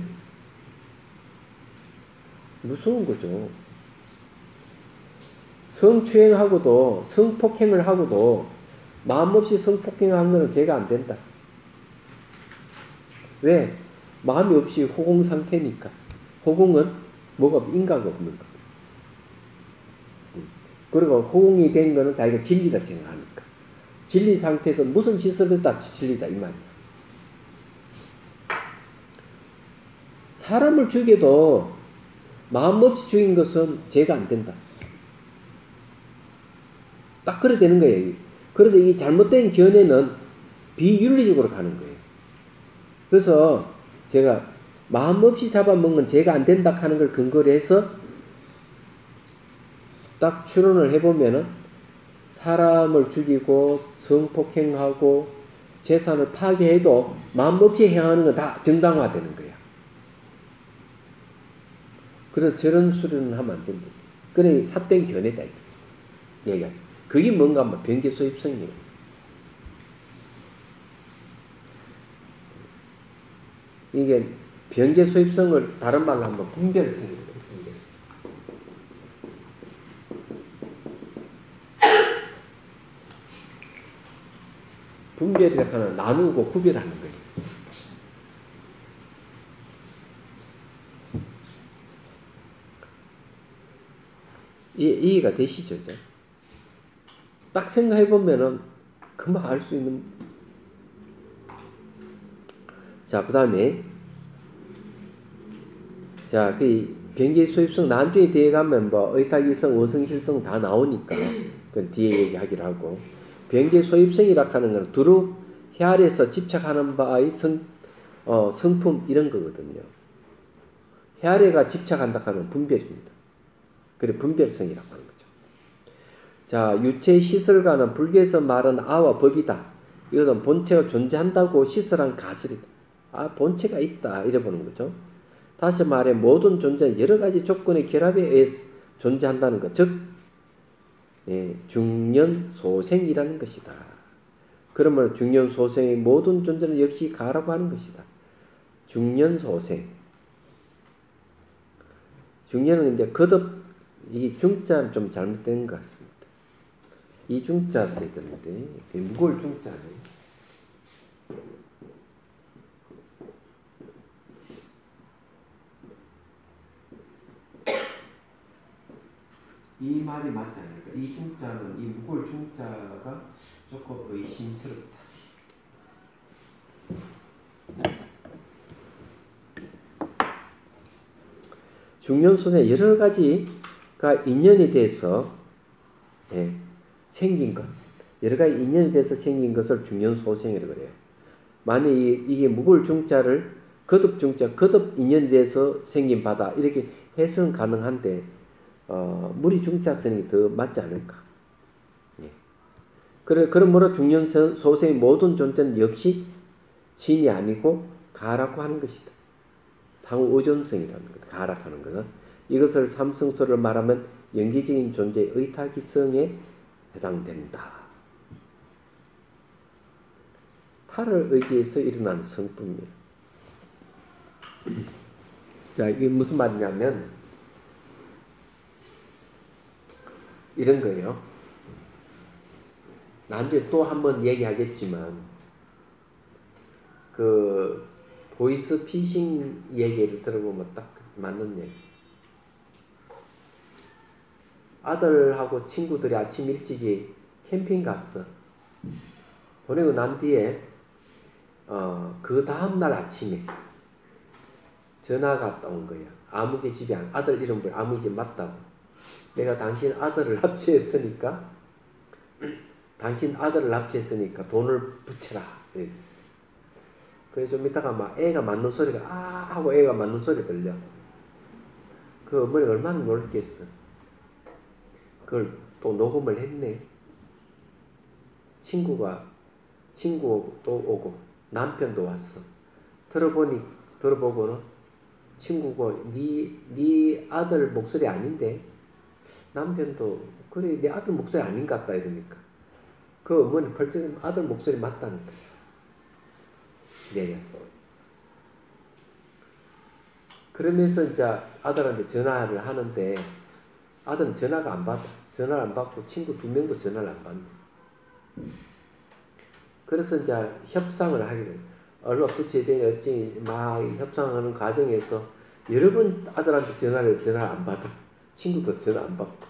Speaker 1: 무서운 거죠. 성추행하고도 성폭행을 하고도 마음 없이 성폭행하는 건 죄가 안 된다. 왜? 마음이 없이 호공 상태니까. 호공은 뭐가 인과가 없는 거. 그리고 호공이 된 거는 자기가 진리라 생각하니까. 진리 상태에서 무슨 짓을 했다 진리다 이 말이야. 사람을 죽여도 마음 없이 죽인 것은 죄가 안 된다. 딱 그래 되는 거예요. 그래서 이 잘못된 견해는 비윤리적으로 가는 거예요. 그래서 제가 마음 없이 잡아먹는 죄가 안 된다 하는 걸 근거로 해서 딱 추론을 해보면은 사람을 죽이고 성폭행하고 재산을 파괴해도 마음 없이 행하는 건 다 정당화되는 거야. 그래서 저런 수련은 하면 안 된다. 그래 삿된 견해다. 얘기하죠. 그게 뭔가 하면 변개소입성이에요. 이게 변개소입성을 다른 말로 하면 분별성입니다. 분별이라고 하는 나누고 구별하는 거예요. 이해가 되시죠? 딱 생각해보면은 금방 알 수 있는. 자, 그 다음에 자, 그 변개 소입성 난주에 대해 가면 뭐 의탁이성, 어성실성 다 나오니까 그건 뒤에 얘기하기로 하고 변개 소입성이라 하는 건 두루 혈에서 집착하는 바의 성품 이런 거거든요. 혈에가 집착한다 하면 분별입니다. 그래 분별성이라고 하는 거죠. 자, 유체 시설과는 불교에서 말하는 아와 법이다. 이것은 본체가 존재한다고 시설한 가설이다. 아, 본체가 있다 이래 보는 거죠. 다시 말해 모든 존재는 여러 가지 조건의 결합에 의해서 존재한다는 것, 즉 중년소생이라는 것이다. 그러므로 중년소생의 모든 존재는 역시 가라고 하는 것이다. 중년소생. 중년은 이제 거듭 이 중자는 좀 잘못된 것 같습니다. 이 중자 써야 되는데 무거울 중자네. 이 말이 맞지 않을까? 이 중자는 이 무거울 중자가 조금 의심스럽다. 중년소생 여러 가지가 인연에 대해서 생긴 것, 여러 가지 인연에 대해서 생긴 것을 중년소생이라고 그래요. 만약 이게 무거울 중자를 거듭 중자, 거듭 인연에 대해서 생긴 바다 이렇게 해석은 가능한데 무리 중자 쓰는 게 더 맞지 않을까? 그러므로 중년소생의 모든 존재는 역시 진이 아니고 가라고 하는 것이다. 상호 의존성이라는 것, 가라고 하는 것은 이것을 삼성소를 말하면 연기적인 존재의 의타기성에 해당된다. 타를 의지해서 일어나는 성품이에요. 자, 이게 무슨 말이냐면 이런 거예요. 나중에 또 한번 얘기하겠지만 그 보이스 피싱 얘기를 들어보면 딱 맞는 얘기. 아들하고 친구들이 아침 일찍이 캠핑 갔어. 보내고 난 뒤에 그 다음날 아침에 전화가 온 거야. 아무개 집이 아들 이름 아무개 집 맞다고. 내가 당신 아들을 납치했으니까 당신 아들을 납치했으니까 돈을 붙여라. 그래서 좀 이따가 막 애가 맞는 소리가 아 하고 애가 맞는 소리 들려. 그 어머니가 얼마나 놀랬겠어. 그걸 또 녹음을 했네. 친구도 오고 남편도 왔어. 들어보고는 친구가 네 아들 목소리 아닌데 남편도 그래 내 아들 목소리 아닌 것 같다 이러니까 그 어머니 벌써 아들 목소리 맞다는 거야. 내려서. 그러면서 이제 아들한테 전화를 하는데 아들은 전화가 안 받아. 전화를 안 받고 친구 2명도 전화를 안 받네. 그래서 이제 협상을 하게 돼. 얼마 붙여야 되냐 어찌 막 협상하는 과정에서 여러 번 아들한테 전화를 안 받아. 친구도 전화 안 받고.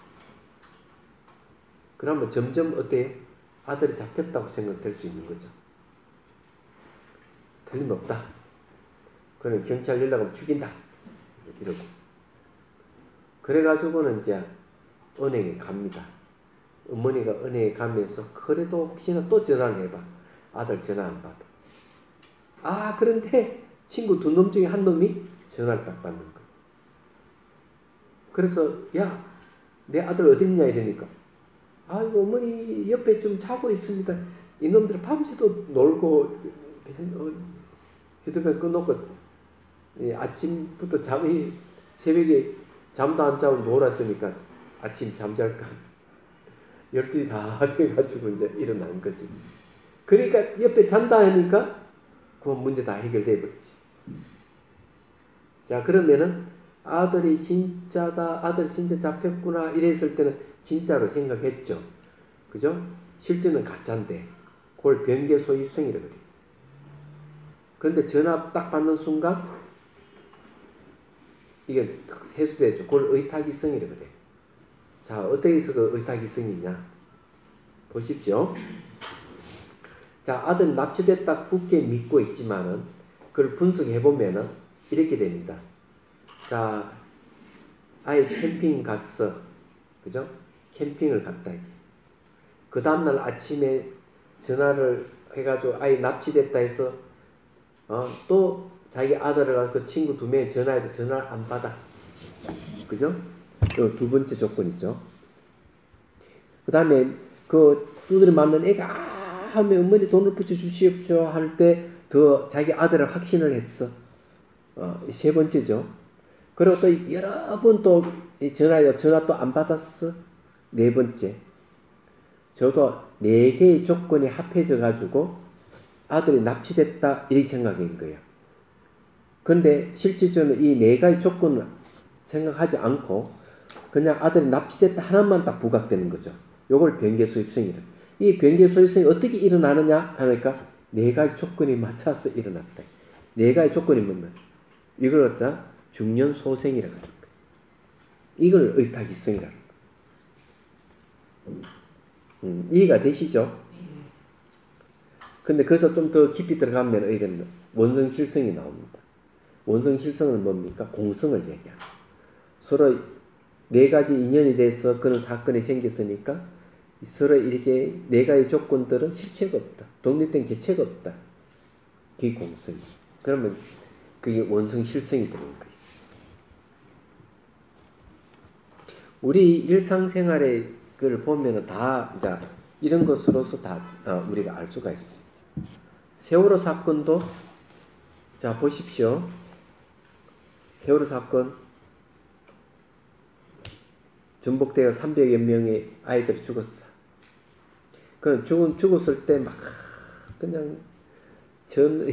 Speaker 1: 그러면 점점 어때요? 아들이 잡혔다고 생각될 수 있는 거죠. 틀림없다. 그럼 경찰 연락하면 죽인다. 이러고. 그래가지고는 이제 은행에 갑니다. 어머니가 은행에 가면서 그래도 혹시나 또 전화를 해봐. 아들 전화 안 받아. 아 그런데 친구 2놈 중에 한 놈이 전화를 딱 받는 거야. 그래서 야 내 아들 어딨냐 이러니까 아이고 어머니 옆에 좀 자고 있습니다. 이놈들 밤새도 놀고 휴대폰 꺼놓고 아침부터 새벽에 잠도 안 자고 놀았으니까 아침 잠잘까 12시 다 돼가지고 이제 일어난 거지. 그러니까 옆에 잔다 하니까 그 문제 다 해결돼 버리지. 자 그러면은 아들이 진짜다, 아들 진짜 잡혔구나 이랬을 때는 진짜로 생각했죠. 그죠? 실제는 가짜인데 그걸 변개 소입성이라 그래. 그런데 전화 딱 받는 순간 이게 해소되죠. 그걸 의타기성이라 그래. 자 어떻게 해서 그 의타기성이냐 보십시오. 자 아들 납치됐다 굳게 믿고 있지만은 그걸 분석해보면은 이렇게 됩니다. 자 아이 캠핑 갔어. 그죠? 캠핑을 갔다. 그 다음날 아침에 전화를 해가지고 아이 납치됐다 해서 또 자기 아들을 가서 그 친구 2명이 전화해도 전화를 안 받아. 그죠? 그 2번째 조건이죠. 그 다음에 그 두드려 맞는 애가 하면 어머니 돈을 붙여주십시오 할 때 더 자기 아들을 확신을 했어. 3번째죠. 그리고 또 여러 번 또 전화 또 안 받았어. 4번째. 저도 4개의 조건이 합해져 가지고 아들이 납치됐다 이렇게 생각한 거예요. 근데 실질적으로 이 4가지 조건을 생각하지 않고 그냥 아들이 납치됐다 하나만 딱 부각되는 거죠. 요걸 변개소입성이라. 이 변개소입성이 어떻게 일어나느냐 하니까 4가지 조건이 맞춰서 일어났다. 4가지 조건이 뭐냐? 이걸 갖다 중년소생이라고 합니다. 이걸 의타기성이라고 합니다. 이해가 되시죠? 근데 거기서 좀 더 깊이 들어가면 이런 원성실성이 나옵니다. 원성실성은 뭡니까? 공성을 얘기합니다. 서로 4가지 인연이 돼서 그런 사건이 생겼으니까 서로 이렇게 4가지 조건들은 실체가 없다. 독립된 개체가 없다. 그게 공성이. 그러면 그게 원성실성이 되는 거예요. 우리 일상생활에 그걸 보면은 다 이제 이런 것으로서 다 우리가 알 수가 있어요. 세월호 사건도 자 보십시오. 세월호 사건 전복대가 300여 명의 아이들이 죽었어. 그 죽었을 때 막 그냥 전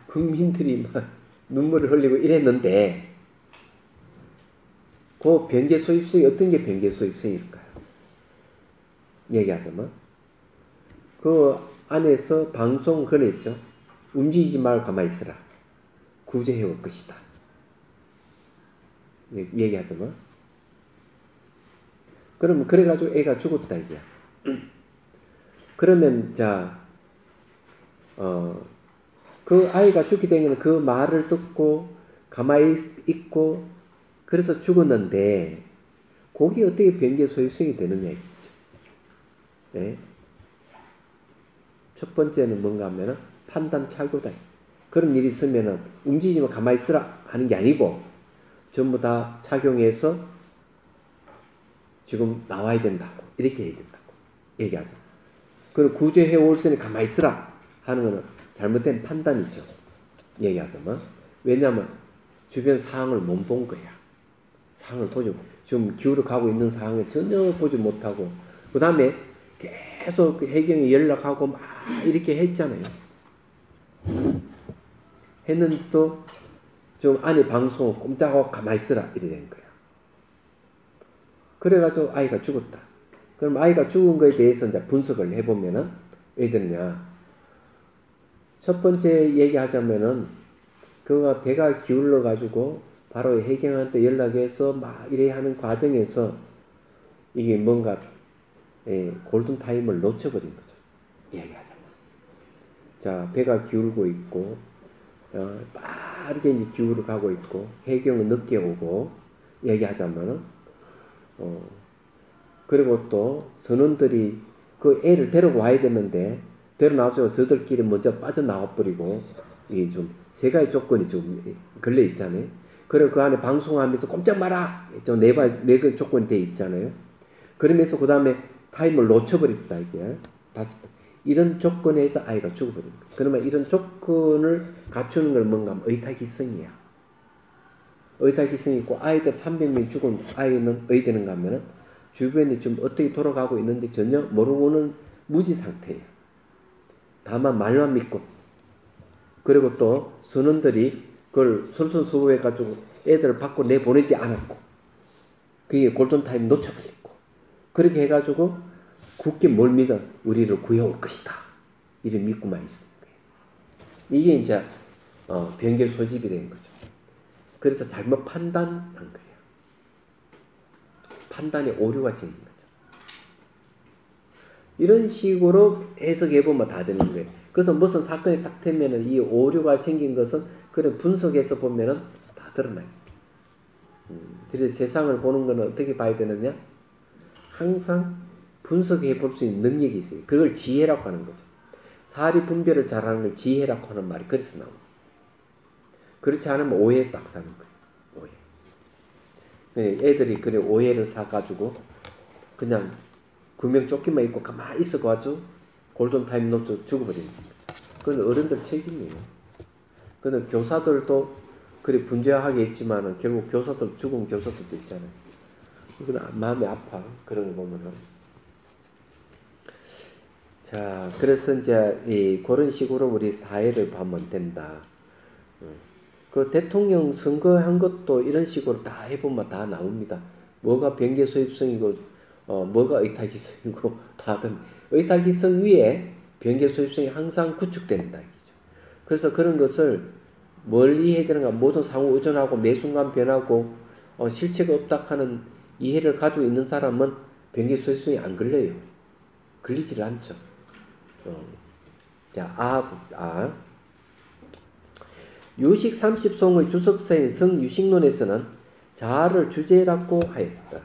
Speaker 1: 국민들이 막 눈물을 흘리고 이랬는데 그 변계 소입성이 어떤 게 변계 소입성일까요? 얘기하자면 그 안에서 방송 그랬죠. 움직이지 말고 가만히 있으라. 구제해올 것이다. 얘기하자면 그러면 그래가지고 애가 죽었다 이게야. 그러면 그 아이가 죽게 되면 그 말을 듣고 가만히 있고 그래서 죽었는데 그게 어떻게 변계 소유성이 되느냐 이거죠. 네? 첫 번째는 뭔가 하면은 판단 착오다. 그런 일이 있으면은 움직이지만 가만히 있으라 하는 게 아니고 전부 다 착용해서 지금 나와야 된다고 이렇게 해야 된다고 얘기하죠. 그리고 구제해 올 때는 가만히 있으라 하는 거는 잘못된 판단이죠. 얘기하자면 왜냐하면 주변 상황을 못 본 거야. 상황을 보지 지금 기울어 가고 있는 상황을 전혀 보지 못하고 그 다음에 계속 해경에 연락하고 막 이렇게 했잖아요. 했는데 또 좀 안에 방송 꼼짝하고 가만히 있으라 이래 된 거야. 그래가지고 아이가 죽었다. 그럼 아이가 죽은 거에 대해서 이제 분석을 해보면은 왜 그러냐. 첫 번째 얘기하자면은 그가 배가 기울어 가지고 바로 해경한테 연락해서 막 이래 하는 과정에서 이게 뭔가 골든타임을 놓쳐버린 거죠. 얘기하자면. 자, 배가 기울고 있고 빠르게 이제 기울어 가고 있고 해경은 늦게 오고 얘기하자면은 그리고 또 선원들이 그 애를 데리고 와야 되는데 데려나와서 저들끼리 먼저 빠져나와 버리고 이게 좀 세 가지 조건이 좀 걸려 있잖아요. 그리고 그 안에 방송하면서 꼼짝 마라 좀 네 가지 조건이 돼 있잖아요. 그러면서 그 다음에 타임을 놓쳐버렸다 이게 이런 조건에서 아이가 죽어버린 거예요. 그러면 이런 조건을 갖추는 걸 뭔가 하면 의탁기성이야. 의탁기성이 있고 아이들 300명이 죽은 아이는 어디 되는가 하면은 주변이 좀 어떻게 돌아가고 있는지 전혀 모르고는 무지 상태예요. 다만 말만 믿고 그리고 또 선원들이 그걸 솔선수범해가지고 애들을 밖으로 내보내지 않았고 그게 골든타임 놓쳐버렸고 그렇게 해가지고 굳게 뭘 믿어? 우리를 구해올 것이다. 이를 믿고만 있는 거예요. 이게 이제 변계 소집이 된 거죠. 그래서 잘못 판단한 거예요. 판단에 오류가 생긴 거죠. 이런 식으로 해석해보면 다 되는 거예요. 그래서 무슨 사건이 딱 되면은 이 오류가 생긴 것은 그런 분석해서 보면은 다 드러나요. 그래서 세상을 보는 거는 어떻게 봐야 되느냐? 항상 분석해 볼 수 있는 능력이 있어요. 그걸 지혜라고 하는 거죠. 사리 분별을 잘하는 걸 지혜라고 하는 말이 그래서 나옵니다. 그렇지 않으면 오해에 딱 사는 거예요. 오해. 애들이 그래 오해를 사가지고 그냥 구명조끼만 입고 가만히 있어가지고 골든타임 놓쳐 죽어버리는 거예요. 그건 어른들 책임이에요. 근데 교사들도 그래 분주하게 했지만은 결국 교사들 죽은 교사들도 있잖아요. 그건 마음이 아파. 그런 거 보면은. 자, 그래서 이제 그런 식으로 우리 사회를 보면 된다. 그 대통령 선거한 것도 이런 식으로 다 해보면 다 나옵니다. 뭐가 변계 소입성이고, 뭐가 의탁기성이고, 다든 의탁기성 위에 변계 소입성이 항상 구축된다. 그래서 그런 것을 멀리 해야 되는가, 모든 상호 의존하고 매 순간 변하고, 실체가 없다 하는 이해를 가지고 있는 사람은 변계 소입성이 안 걸려요. 걸리질 않죠. 자, 유식 30송의 주석서인 성유식론에서는 자아를 주제라고 하였다.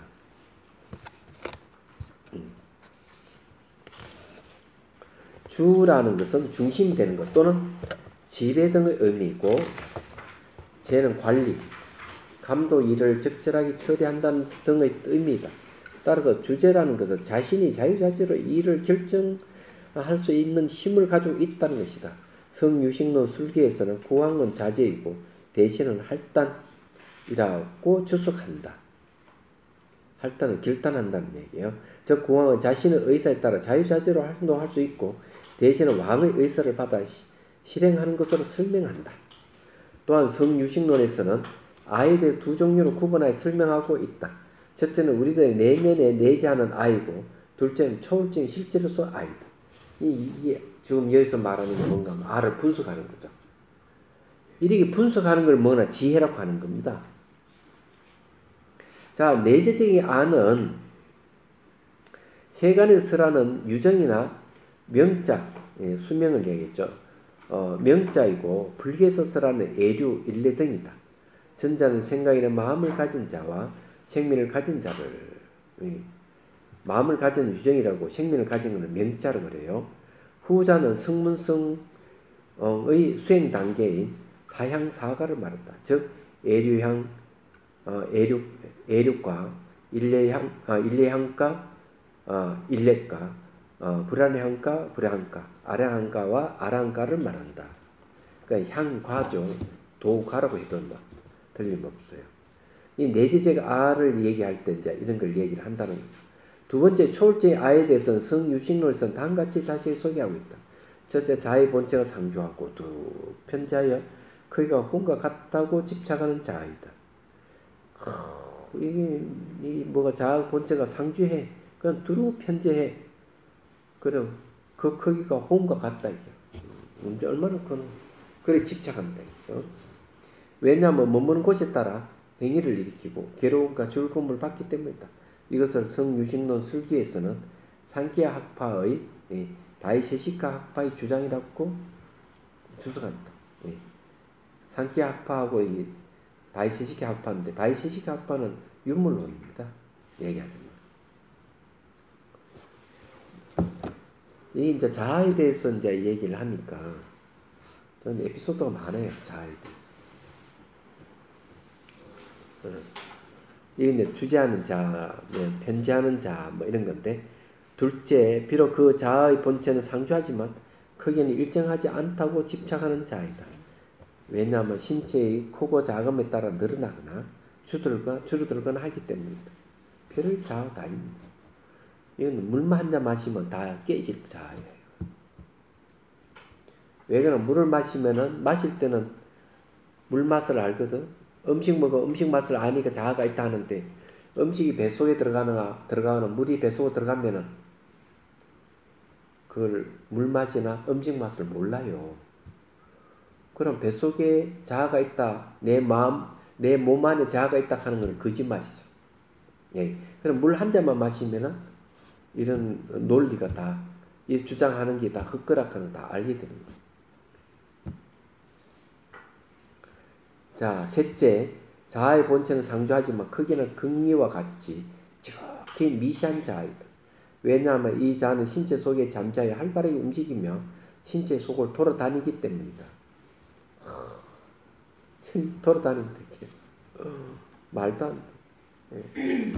Speaker 1: 주라는 것은 중심이 되는 것 또는 지배 등의 의미이고 재는 관리, 감도 일을 적절하게 처리한다는 등의 의미이다. 따라서 주제라는 것은 자신이 자유자재로 일을 결정할 수 있는 힘을 가지고 있다는 것이다. 성유식론 술기에서는 구황은 자제이고 대신은 할단이라고 추측한다. 할단은 결단한다는 얘기예요. 즉 국왕은 자신의 의사에 따라 자유자재로 행동할 수 있고 대신에 왕의 의사를 받아 실행하는 것으로 설명한다. 또한 성유식론에서는 아이에 대해 두 종류로 구분하여 설명하고 있다. 첫째는 우리들의 내면에 내재하는 아이고 둘째는 초월적인 실제로서 아이다. 이게 지금 여기서 말하는 게 뭔가 하면 알을 분석하는 거죠. 이렇게 분석하는 걸 뭐나 지혜라고 하는 겁니다. 자, 내재적인 아는 세간에서 설하는 유정이나 명자, 수명을 얘기했죠. 명자이고 불교에서 설하는 애류, 일례 등이다. 전자는 생각이나 마음을 가진 자와 생민을 가진 자를 마음을 가진 유정이라고 생민을 가진 것을 명자로 그래요. 후자는 성문성의 수행 단계인 사향사가를 말한다. 즉 애류향, 애륙과 일례향가, 일례가, 불안향가, 불안가, 아량향가와 아랑가를 말한다. 그러니까 향과죠. 도가라고 해도 틀림없어요. 이 내재적 아를 얘기할 때 이제 이런 걸 얘기를 한다는 거죠. 두 번째, 초월적인 아에 대해서는 성유식론에서는 다음같이 자세히 소개하고 있다. 첫째, 자의 본체가 상주하고 두 편자여 크기가 혼과 같다고 집착하는 자아이다. 이게 뭐가 자아 본체가 상주해. 그냥 두루 편재해. 그래 그 크기가 혼과 같다 이게. 문제 얼마나 그래 집착한다 이죠. 왜냐하면 머무는 곳에 따라 행위를 일으키고 괴로움과 즐거움을 받기 때문이다. 이것을 성유식론 설기에서는 상기야 학파의 바이세시카 학파의 주장이라고 주장한다. 상기야 학파하고 바이세시카 학파인데 바이세시카 학파는 유물론입니다. 얘기하자면. 이 이제 자아에 대해서 이제 얘기를 하니까 저는 에피소드가 많아요. 자아에 대해서. 이게 이제 주재하는 자, 편재하는 자, 뭐 이런 건데, 둘째, 비록 그 자아의 본체는 상주하지만 크기는 일정하지 않다고 집착하는 자이다. 왜냐하면 신체의 크고 작음에 따라 늘어나거나 줄어들거나 하기 때문이다. 별의 자아 다입니다. 이건 물만 한 잔 마시면 다 깨질 자아예요. 왜 그러나 물을 마실 때는 물 맛을 알거든. 음식 먹어 음식 맛을 아니까 자아가 있다 하는데 음식이 뱃속에 들어가거나 물이 뱃속에 들어가면은 그걸 물 맛이나 음식 맛을 몰라요. 그럼 뱃속에 자아가 있다, 내 몸 안에 자아가 있다 하는 건 거짓말이죠. 예. 그럼 물 한 잔만 마시면은 이런 논리가 다, 이 주장하는 게 다 헛거락하는 다 알게 되는 거예요. 자, 셋째, 자아의 본체는 상주하지만 크기는 극미와 같이 지극히 미시한 자아이다. 왜냐하면 이 자아는 신체 속에 잠자에 활발하게 움직이며 신체 속을 돌아다니기 때문이다. 돌아다닌다. 말도 안 돼.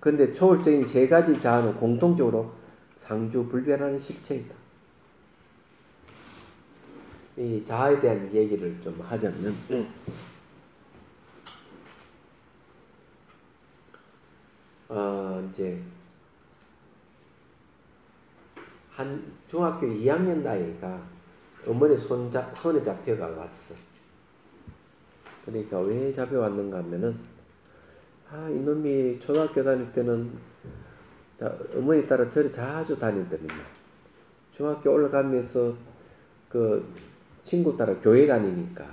Speaker 1: 그런데 초월적인 세 가지 자아는 공통적으로 상주불변하는 실체이다. 이 자아에 대한 얘기를 좀 하자면 이제 한 중학교 2학년 나이가 어머니 손에 잡혀가 왔어. 그러니까 왜 잡혀왔는가 하면은 이놈이 초등학교 다닐 때는 어머니 따라 절에 자주 다니더니만 중학교 올라가면서 그 친구 따라 교회 다니니까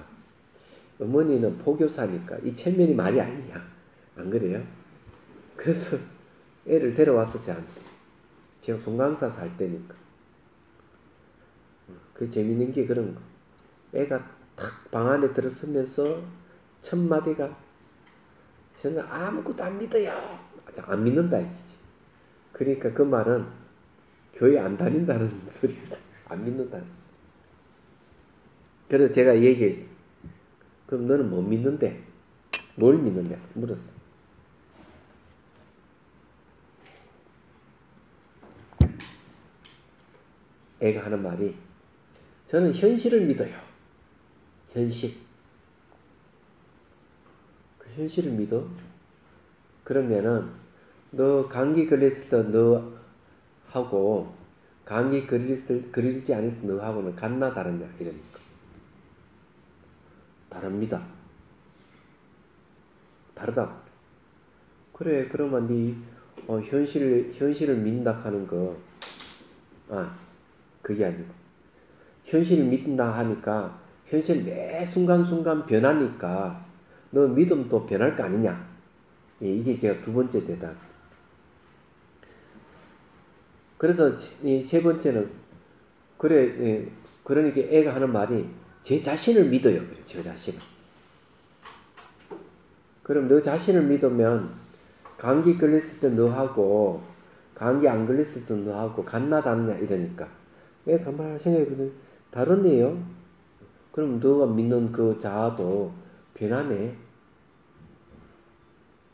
Speaker 1: 어머니는 포교사니까 이 체면이 말이 아니냐. 안 그래요? 그래서 애를 데려왔어 저한테. 제가 송강사 살 때니까. 그 재밌는 게 그런 거. 애가 탁 방 안에 들어서면서 첫 마디가 저는 아무것도 안 믿어요. 안 믿는다 이거지. 그러니까 그 말은 교회 안 다닌다는 소리다. 안 믿는다. 그래서 제가 얘기했어. 그럼 너는 뭐 믿는데? 뭘 믿는데? 물었어. 애가 하는 말이 저는 현실을 믿어요. 현실. 그 현실을 믿어? 그러면은 너 감기 걸렸을 때 너 하고 감기 걸리지 않을 때 너 하고는 같나 다르냐 이러니까 다릅니다. 다르다. 그래 그러면 네 현실을 믿는다 하는 거 그게 아니고 현실을 믿는다 하니까 현실 매 순간순간 변하니까 너 믿음도 변할 거 아니냐. 이게 제가 두 번째 대답. 그래서 이 세 번째는 그래 그러니까 애가 하는 말이 제 자신을 믿어요. 그래, 제 자신을. 그럼 너 자신을 믿으면 감기 걸렸을 때 너하고 감기 안 걸렸을 때 너하고 같나 다르냐 이러니까 애 가만히 생각해보면 다르네요. 그럼 너가 믿는 그 자아도 변하네.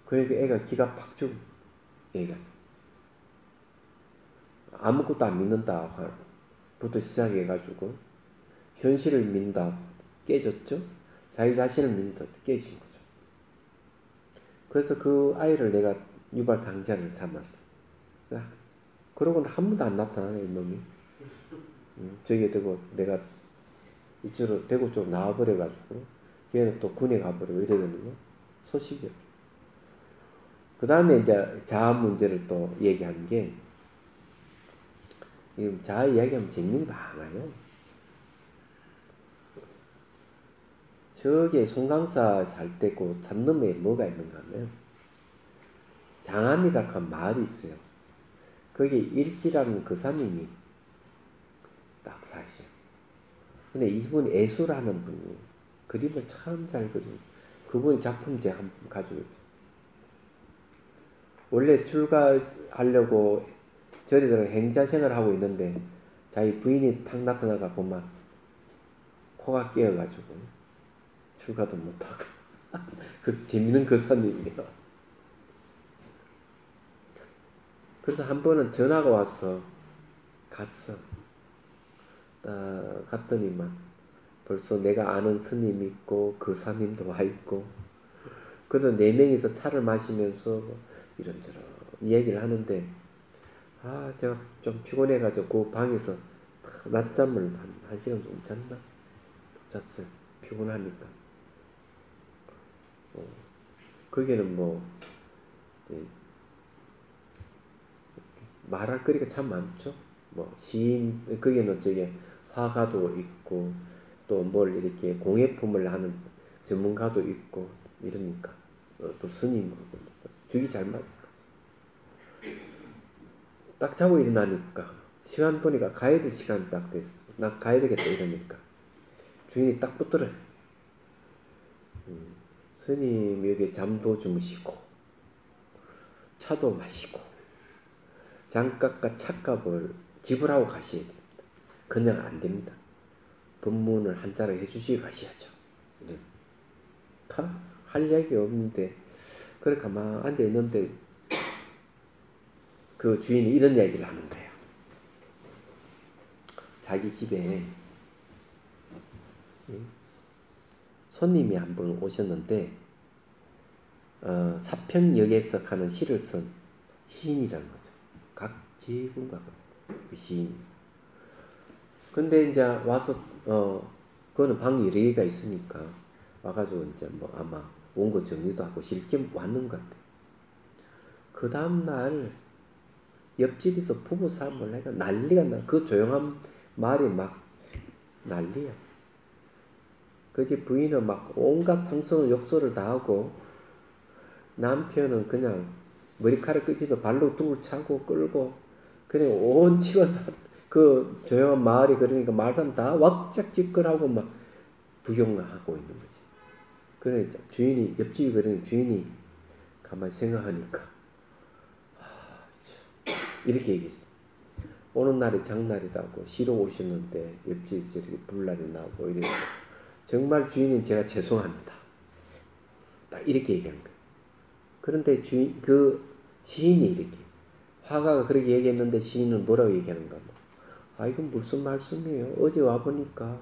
Speaker 1: 그러니까 애가 기가 팍 죽어. 애가 아무것도 안 믿는다 부터 시작해가지고 현실을 믿는다 깨졌죠. 자기 자신을 믿는다 깨진 거죠. 그래서 그 아이를 내가 유발상자를 삼았어. 그러고는 한 번도 안 나타나네 이놈이. 저기 되고 내가 이쪽으로 대구 쪽 나와버려가지고 걔는 또 군에 가버리고 이러거든요. 소식이요. 그 다음에 이제 자아 문제를 또 얘기하는 게 자아 이야기하면 재밌는 게 많아요. 저기에 송강사 살 때고 산넘에 뭐가 있는가 하면 장암이라고 한 마을이 있어요. 거기 일지라는 그 사님이 딱 사시요. 근데 이분이 애수라는 분이 그림을 참 잘 그리고 그분의 작품 제가 한번 가지고 있어요. 원래 출가하려고 저리들 행자생활을 하고 있는데 자기 부인이 탁 나타나가 보면 코가 깨어가지고 출가도 못하고 그 재밌는 그 선임이에요. 그래서 한 번은 전화가 와서 갔어. 갔더니만 벌써 내가 아는 스님 있고 그 스님도 와 있고 그래서 네 명이서 차를 마시면서 이런저런 얘기를 하는데 제가 좀 피곤해가지고 그 방에서 낮잠을 한 시간 정도 잤나? 잤어요. 피곤하니까. 거기는 뭐 말할 거리가 참 많죠. 뭐 시인 거기는 저기 화가도 있고 또 뭘 이렇게 공예품을 하는 전문가도 있고 이러니까 또 스님하고 주기 잘 맞을까. 딱 자고 일어나니까 시간 보니까 가야 될 시간 딱 됐어. 나 가야 되겠다 이러니까 주인이 딱 붙들어요. 스님 여기 잠도 주무시고 차도 마시고 장값과 차값을 지불하고 가셔야 됩니다. 그냥 안 됩니다. 법문을 한자로 해주시고 가셔야죠. 할 얘기 없는데 그렇게 가만 앉아 있는데 그 주인이 이런 얘기를 하는 거예요. 자기 집에 손님이 한 분 오셨는데 사평역에서 가는 시를 쓴 시인이라는 거죠. 각지군가 그 시인. 근데 이제 와서 그거는 방이 여러 개가 있으니까 와가지고 이제 뭐 아마 원고 정리도 하고 실겸 왔는 것 같아요. 그 다음날 옆집에서 부부 싸움을 해가 난리가 나. 그 조용한 말이 막 난리야. 그 집 부인은 막 온갖 상처 욕설을 다 하고 남편은 그냥 머리카락 끄집어 발로 둥을 차고 끌고 그냥 온 집안 그 조용한 마을이 그러니까 마을사람 다 왁작지껄하고 막 부경을 하고 있는 거지. 그러니까 주인이 옆집이 그러니까 주인이 가만히 생각하니까 이렇게 얘기했어. 오는 날이 장날이라고 쉬러 오셨는데 옆집 저렇게 불날이 나고 이래서 정말 주인은 제가 죄송합니다. 딱 이렇게 얘기한 거예요. 그런데 그 시인이 이렇게 화가가 그렇게 얘기했는데 시인은 뭐라고 얘기하는가? 이건 무슨 말씀이에요? 어제 와보니까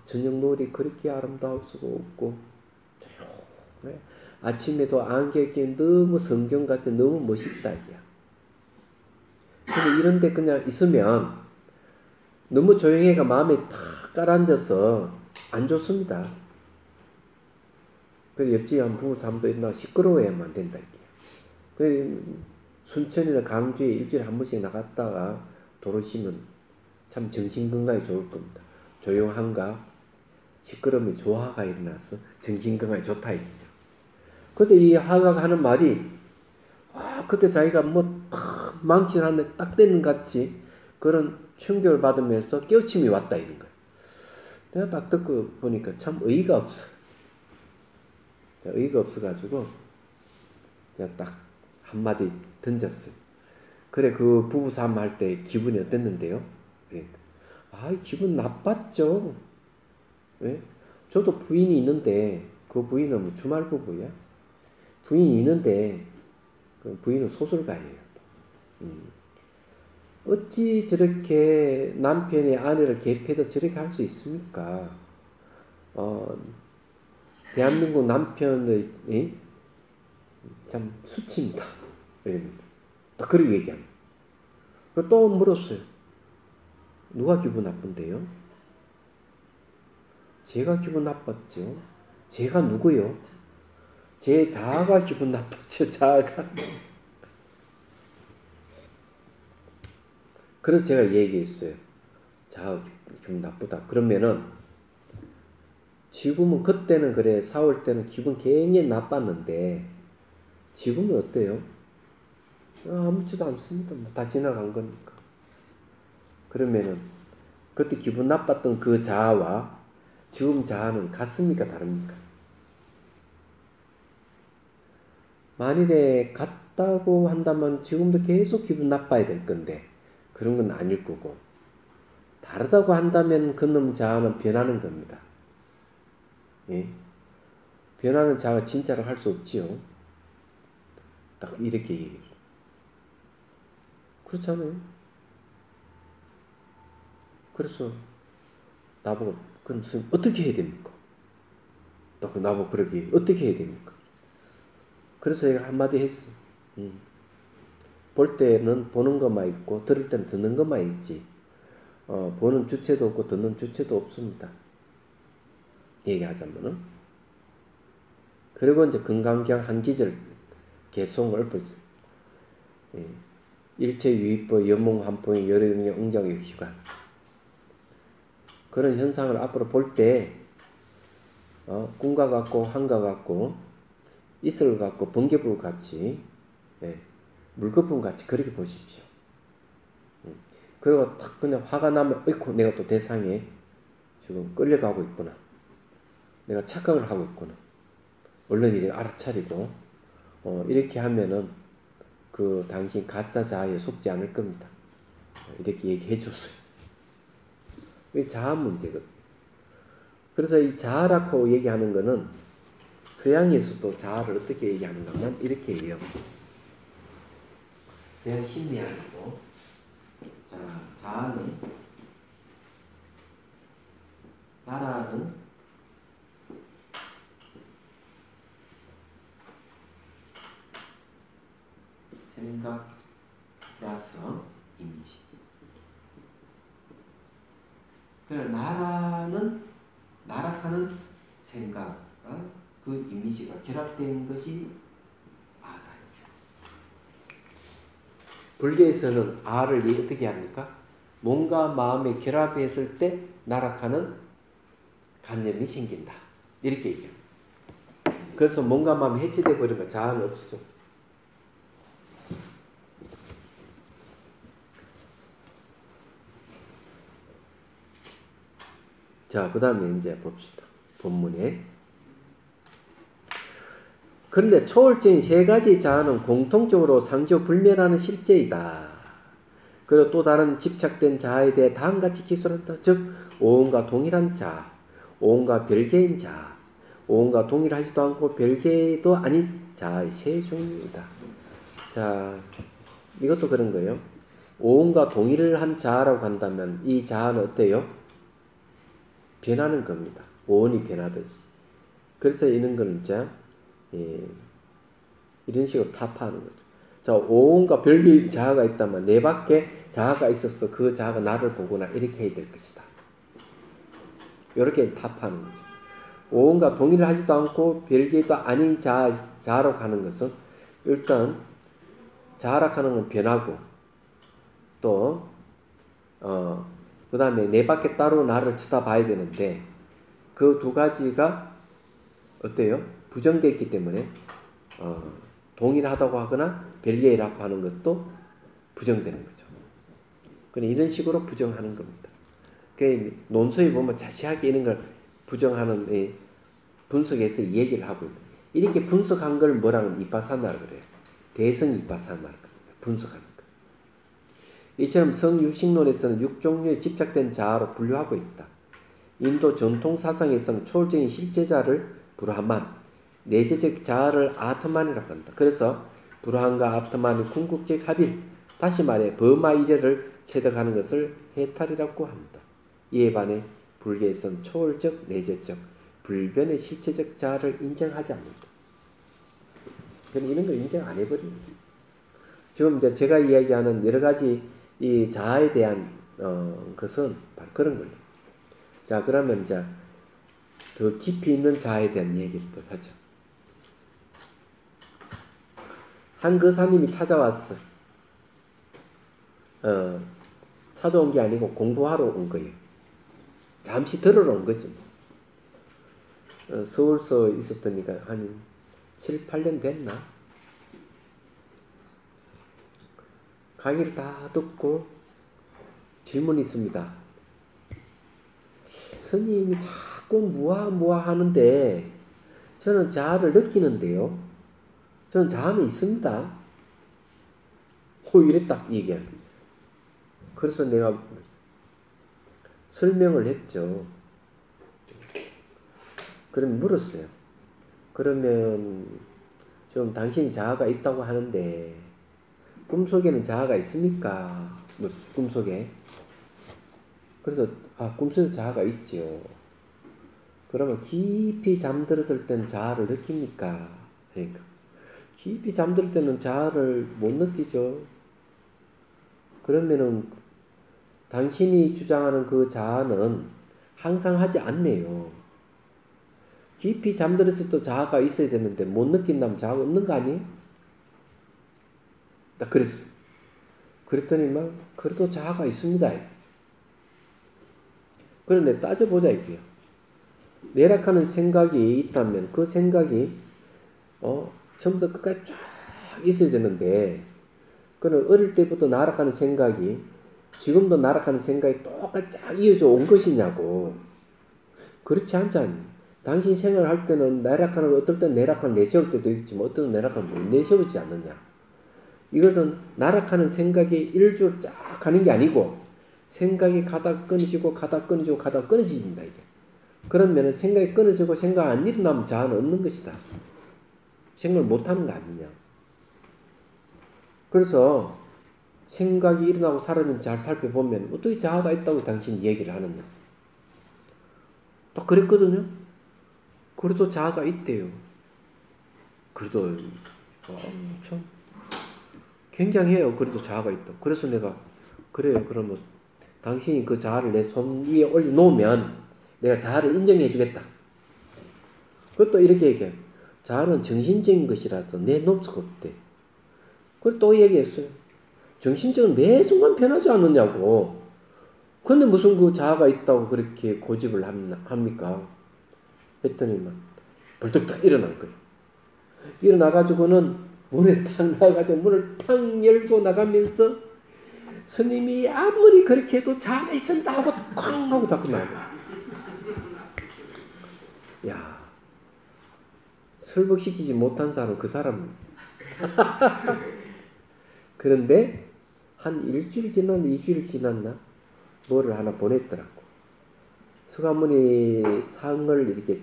Speaker 1: 저녁 노을이 그렇게 아름다울 수가 없고 조용해. 아침에도 안개끼 너무 성경같이 너무 멋있다 이야. 근데 이런데 그냥 있으면 너무 조용해가 마음에 탁 깔아앉아서 안 좋습니다. 그래서 옆집에 한 부부 사람도 있나 시끄러워야만 안 된다 이게. 그 순천이나 강주에 일주일에 한 번씩 나갔다가 돌아오시면 참 정신건강에 좋을 겁니다. 조용한가 시끄러움이 조화가 일어나서 정신건강에 좋다 이거죠. 그래서 이 하가가 하는 말이 그때 자기가 뭐 망신하는데 딱 되는 같이 그런 충격을 받으면서 깨우침이 왔다 이런 거예요. 내가 딱 듣고 보니까 참 의의가 없어. 의의가 없어가지고 제가 딱 한마디 던졌어요. 그래 그 부부싸움 할 때 기분이 어땠는데요? 그러니까 기분 나빴죠. 왜? 저도 부인이 있는데 그 부인은 뭐 주말 부부야? 부인이 있는데 그 부인은 소설가예요. 어찌 저렇게 남편의 아내를 개패해서 저렇게 할 수 있습니까? 대한민국 남편의 참 수치입니다. 딱 그렇게 얘기합니다. 또 물었어요. 누가 기분 나쁜데요? 제가 기분 나빴죠. 제가 누구요? 제 자아가 기분 나빴죠. 자아가. 그래서 제가 얘기했어요. 자아가 기분 나쁘다. 그러면은 지금은 그때는 그래 싸울 때는 기분 굉장히 나빴는데 지금은 어때요? 아무렇지도 않습니다. 다 지나간 거니까. 그러면은 그때 기분 나빴던 그 자아와 지금 자아는 같습니까? 다릅니까? 만일에 같다고 한다면 지금도 계속 기분 나빠야 될 건데 그런 건 아닐 거고 다르다고 한다면 그놈 자아는 변하는 겁니다. 예? 변하는 자아가 진짜로 할 수 없지요. 딱 이렇게 얘기해요. 그렇잖아요. 그래서 나보고 그럼 선생님 어떻게 해야 됩니까? 딱 나보고 그러게 어떻게 해야 됩니까? 그래서 제가 한마디 했어요. 볼 때는 보는 것만 있고 들을 때는 듣는 것만 있지 보는 주체도 없고 듣는 주체도 없습니다. 얘기하자면은 그리고 이제 금강경 한기절 개송을 엎어져 일체유의법 연몽환풍의 여러분의 응장의 휴관 그런 현상을 앞으로 볼 때 꿈과 같고 한과 같고 이슬 같고 번개불 같이 물거품 같이 그렇게 보십시오. 그리고 딱 그냥 화가 나면 어이쿠 내가 또 대상에 지금 끌려가고 있구나. 내가 착각을 하고 있구나. 얼른 이렇게 알아차리고 이렇게 하면은 그 당신 가짜 자아에 속지 않을 겁니다. 이렇게 얘기해 줬어요. 이게 자아 문제거든요. 그래서 이 자아라고 얘기하는 거는 서양에서도 자아를 어떻게 얘기하는가 하면 이렇게 해요. 서양 심리학도 자아는 나라는 생각 플러스 이미지. 그래서 나락하는 생각과 그 이미지가 결합된 것이 아다. 불교에서는 아를 어떻게 합니까? 몸과 마음이 결합했을 때 나락하는 관념이 생긴다. 이렇게 얘기합니다. 그래서 몸과 마음이 해체되어 버리면 자아는 없어져. 자, 그 다음에 이제 봅시다. 본문에. 그런데 초월적인 세 가지 자아는 공통적으로 상조불멸하는 실제이다. 그리고 또 다른 집착된 자아에 대해 다음같이 기술한다. 즉 오온과 동일한 자아, 오온과 별개인 자아, 오온과 동일하지도 않고 별개도 아닌 자아의 세 종류이다. 자, 이것도 그런 거예요. 오온과 동일한 자아라고 한다면 이 자아는 어때요? 변하는 겁니다. 오온이 변하듯이. 그래서 이런 걸 이제 예, 이런 식으로 타파하는 거죠. 자, 온갖 별개 자아가 있다면 내 밖에 자아가 있어서 그 자아가 나를 보거나 이렇게 해야 될 것이다. 이렇게 타파하는 거죠. 온갖 동의를 하지도 않고 별개도 아닌 자아로 가는 것은 일단 자아라 하는 건 변하고 또 그 다음에 내 밖에 따로 나를 쳐다봐야 되는데 그 두 가지가 어때요? 부정되어 있기 때문에 동의를 하다고 하거나 별개라고 하는 것도 부정되는 거죠. 그럼 이런 식으로 부정하는 겁니다. 그 논서에 보면 자세하게 이런 걸 부정하는 분석에서 얘기를 하고 있다. 이렇게 분석한 걸 뭐라고 이빠사나라 그래요. 대성 이빠사나라 분석하는 거. 이처럼 성유식론에서는 6종류의 집착된 자아로 분류하고 있다. 인도 전통 사상에서는 초월적인 실제자를 브라만, 내재적 자아를 아트만이라고 한다. 그래서 브라만과 아트만의 궁극적 합일, 다시 말해 버마이레를 체득하는 것을 해탈이라고 한다. 이에 반해 불교에서는 초월적, 내재적, 불변의 실체적 자아를 인정하지 않는다. 그럼 이런 걸 인정 안 해버립니다. 지금 이제 제가 이야기하는 여러 가지 이 자아에 대한 것은 바로 그런 거예요. 자, 그러면 이제 더 깊이 있는 자아에 대한 얘기를 또 하죠. 한 거사님이 찾아왔어. 찾아온 게 아니고 공부하러 온 거예요. 잠시 들으러 온 거지. 서울서 있었더니까 한 7, 8년 됐나? 강의를 다 듣고 질문이 있습니다. 스님이 자꾸 무아 하는데 저는 자아를 느끼는데요. 저는 자아는 있습니다. 이래 딱 얘기합니다. 그래서 내가 설명을 했죠. 그럼 물었어요. 그러면 좀 당신이 자아가 있다고 하는데 꿈속에는 자아가 있습니까? 꿈속에. 그래서 꿈속에 자아가 있죠. 그러면 깊이 잠들었을 때는 자아를 느낍니까? 그러니까 깊이 잠들 때는 자아를 못 느끼죠. 그러면은 당신이 주장하는 그 자아는 항상 하지 않네요. 깊이 잠들었을 때 자아가 있어야 되는데 못 느낀다면 자아가 없는 거 아니에요? 나 그랬어. 그랬더니 막 그래도 자아가 있습니다. 그런데 따져보자 이거야. 내락하는 생각이 있다면 그 생각이 처음부터 끝까지 쫙 있어야 되는데 그는 어릴 때부터 나락하는 생각이 지금도 나락하는 생각이 똑같이 쫙 이어져 온 것이냐고. 그렇지 않잖니. 당신 생각을 할 때는 내락하는 어떨 땐 내락하는 내세울 때도 있지만 어떤 내락하는 못 내세우지 않느냐. 이것은 나락하는 생각이 일주일 쫙 가는 게 아니고 생각이 가다 끊어지고 가다 끊어지고 가다 끊어진다 이게. 그러면 생각이 끊어지고 생각 안 일어나면 자아는 없는 것이다. 생각을 못하는 거 아니냐. 그래서 생각이 일어나고 사라지는 잘 살펴보면 어떻게 자아가 있다고 당신이 얘기를 하느냐. 또 그랬거든요. 그래도 자아가 있대요. 그래도 참 굉장해요. 그래도 자아가 있다. 그래서 내가 그래요. 그러면 당신이 그 자아를 내 손 위에 올려놓으면 내가 자아를 인정해 주겠다. 그것도 이렇게 얘기해요. 자아는 정신적인 것이라서 내놓을 수가 없대. 그걸 또 얘기했어요. 정신적은 매 순간 변하지 않느냐고. 근데 무슨 그 자아가 있다고 그렇게 고집을 합니까? 했더니만 벌떡 딱 일어난 거예요. 일어나가지고는 문에 탁 나가가지고 문을 탁 열고 나가면서 스님이 아무리 그렇게 해도 자아가 있습니다 하고 쾅 하고 닫고 나가요. 야, 설득시키지 못한 사람은 그 사람. 그런데 한 일주일 지났나 2주일 지났나 뭐를 하나 보냈더라고. 서가모니 상을 이렇게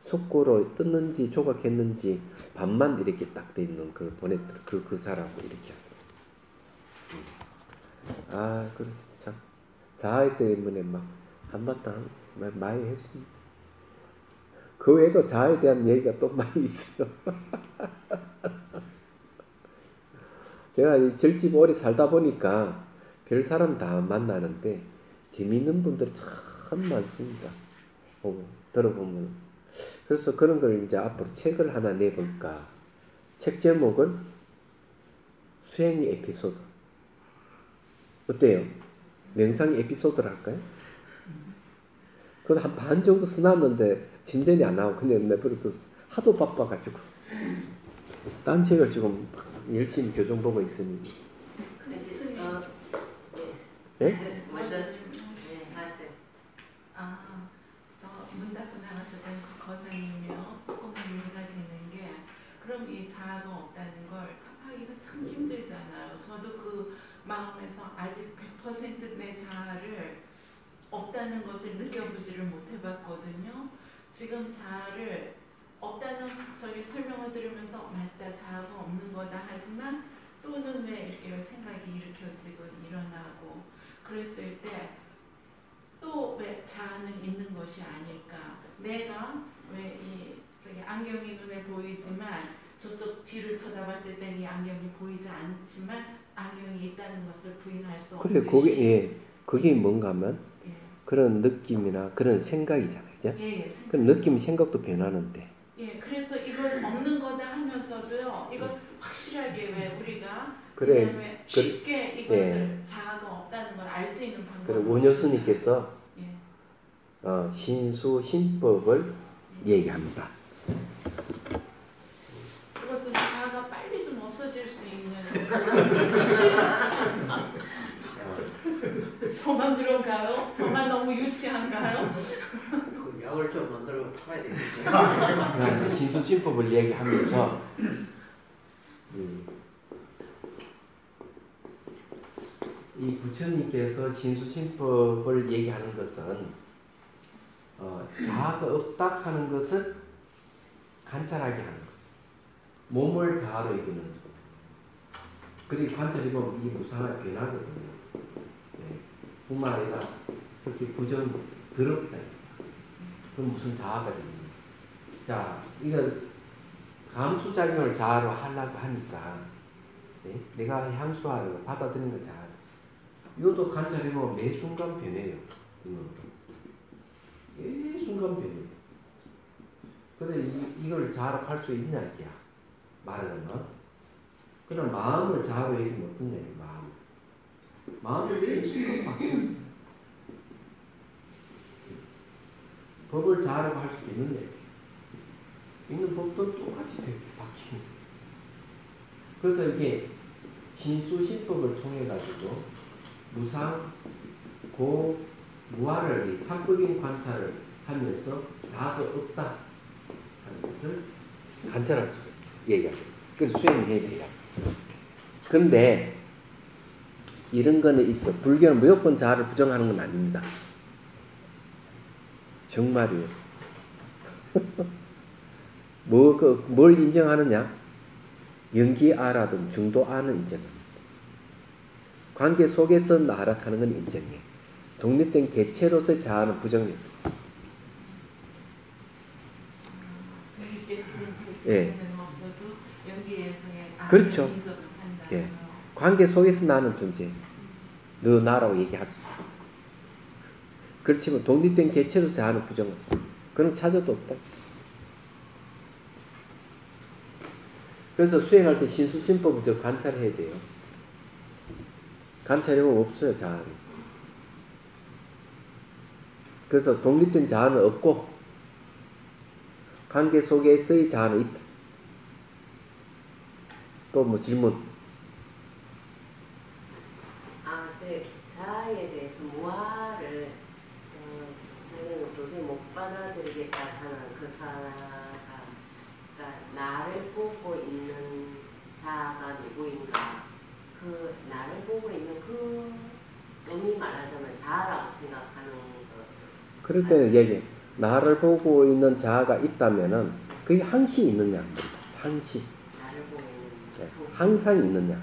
Speaker 1: 속고로 뜯는지 조각했는지 반만 이렇게 딱 돼 있는 그 보냈더라. 그 사람을 이렇게. 그래 참 자아 때문에 막 한바탕 많이 했습니다. 그 외에도 자아에 대한 얘기가 또 많이 있어요. 제가 이 절집 오래 살다 보니까 별 사람 다 만나는데 재미있는 분들이 참 많습니다. 들어보면. 그래서 그런 걸 이제 앞으로 책을 하나 내볼까. 책 제목은 수행 에피소드. 어때요? 명상 에피소드를 할까요? 그건 한 반 정도 써놨는데 진전이 안 나오고 그냥 내버려둬. 하도 바빠가지고. 딴 책을 지금 열심히 교정 보고 있으니. 네?
Speaker 2: 먼저 하세요. 저 문답을 나가셨던 그 거사님이요. 조금만 이해가 되는 게 그럼 이 자아가 없다는 걸 답하기가 참 힘들잖아요. 저도 그 마음에서 아직 100% 내 자아를 없다는 것을 느껴보지를 못해봤거든요. 지금 자아를 없다는 저희 설명을 들으면서 맞다 자아가 없는 거다 하지만 또는 왜 이렇게 생각이 일으켜지고 일어나고 그랬을 때 또 왜 자아는 있는 것이 아닐까. 내가 왜 이 안경이 눈에 보이지만 저쪽 뒤를 쳐다봤을 땐 이 안경이 보이지 않지만 안경이 있다는 것을 부인할 수 없듯이.
Speaker 1: 그래, 그게 뭔가 하면
Speaker 2: 예.
Speaker 1: 그런 느낌이나 그런 생각이잖아요. 그죠?
Speaker 2: 예,
Speaker 1: 그 느낌, 생각도 변하는데.
Speaker 2: 예, 그래서 이건 없는 거다 하면서도요, 이건 확실하게 왜 우리가
Speaker 1: 그래,
Speaker 2: 쉽게 이것을 자아가 없다는 걸 알 수 있는 방법.
Speaker 1: 그래, 원효스님께서
Speaker 2: 예.
Speaker 1: 신수신법을 얘기합니다.
Speaker 2: 그것 좀 자아가 빨리 좀 없어질 수 있는. 저만 그런가요? 저만 너무 유치한가요?
Speaker 3: 약을 좀 만들어 팔아야 되겠죠.
Speaker 1: 신수신법을 얘기하면서 이 부처님께서 신수신법을 얘기하는 것은 자아가 없다 하는 것을 관찰하게 하는 것. 몸을 자아로 여기는 것. 그리고 관찰해보면 이게 무상하게 변하거든요. 네. 뿐만 아니라 그렇게 부정 더럽다. 그럼 무슨 자아가 됩니까? 자, 이건 감수작용을 자아로 하려고 하니까 네? 내가 향수하고 받아들이는 건 자아. 이것도 관찰해보면 매 순간 변해요. 매 순간 변해요. 그래서 이걸 자아로 할 수 있냐 이야 말하면. 그럼 마음을 자아로 여기면 어떠냐 마음을 매 순간 바뀌어요. 법을 자아라고 할 수 있느냐 있는 법도 똑같이 바뀌고. 그래서 이게 신수신법을 통해 가지고 무상, 고, 무아를 삼법인 관찰을 하면서 자아가 없다 하는 것을 관찰할 수가 있어요. 얘기하죠. 그래서 수행해야 돼요. 그런데 이런 거는 있어. 불교는 무조건 자아를 부정하는 건 아닙니다. 정말이에요. 뭘 인정하느냐? 연기아라든 중도아는 인정합니다. 관계 속에서 나락하는 건 인정해요. 독립된 개체로서의 자아는 부정입니다. 예. 그렇죠. 예. 관계 속에서 나는 존재. 너 나라고 얘기하죠. 그렇지만 독립된 개체로서 자아는 부정합니다. 그럼 찾아도 없다. 그래서 수행할 때 신수신법을 저 관찰해야 돼요. 관찰해보면 없어요, 자아는. 그래서 독립된 자아는 없고 관계 속에서의 자아는 있다. 또 뭐 질문?
Speaker 4: 네. 자아에 대해서 무아를 저희는 도저히 못 받아들이겠다 하는 그 사가 그러니까 나를 보고 있는 자아가 누구인가, 그 나를 보고 있는 그 놈이 말하자면 자아라고 생각하는 거.
Speaker 1: 그럴 때는 얘기해. 나를 보고 있는 자아가 있다면은 그게 항시 있느냐? 항시.
Speaker 4: 나를 보고 있는.
Speaker 1: 네. 항상 있느냐?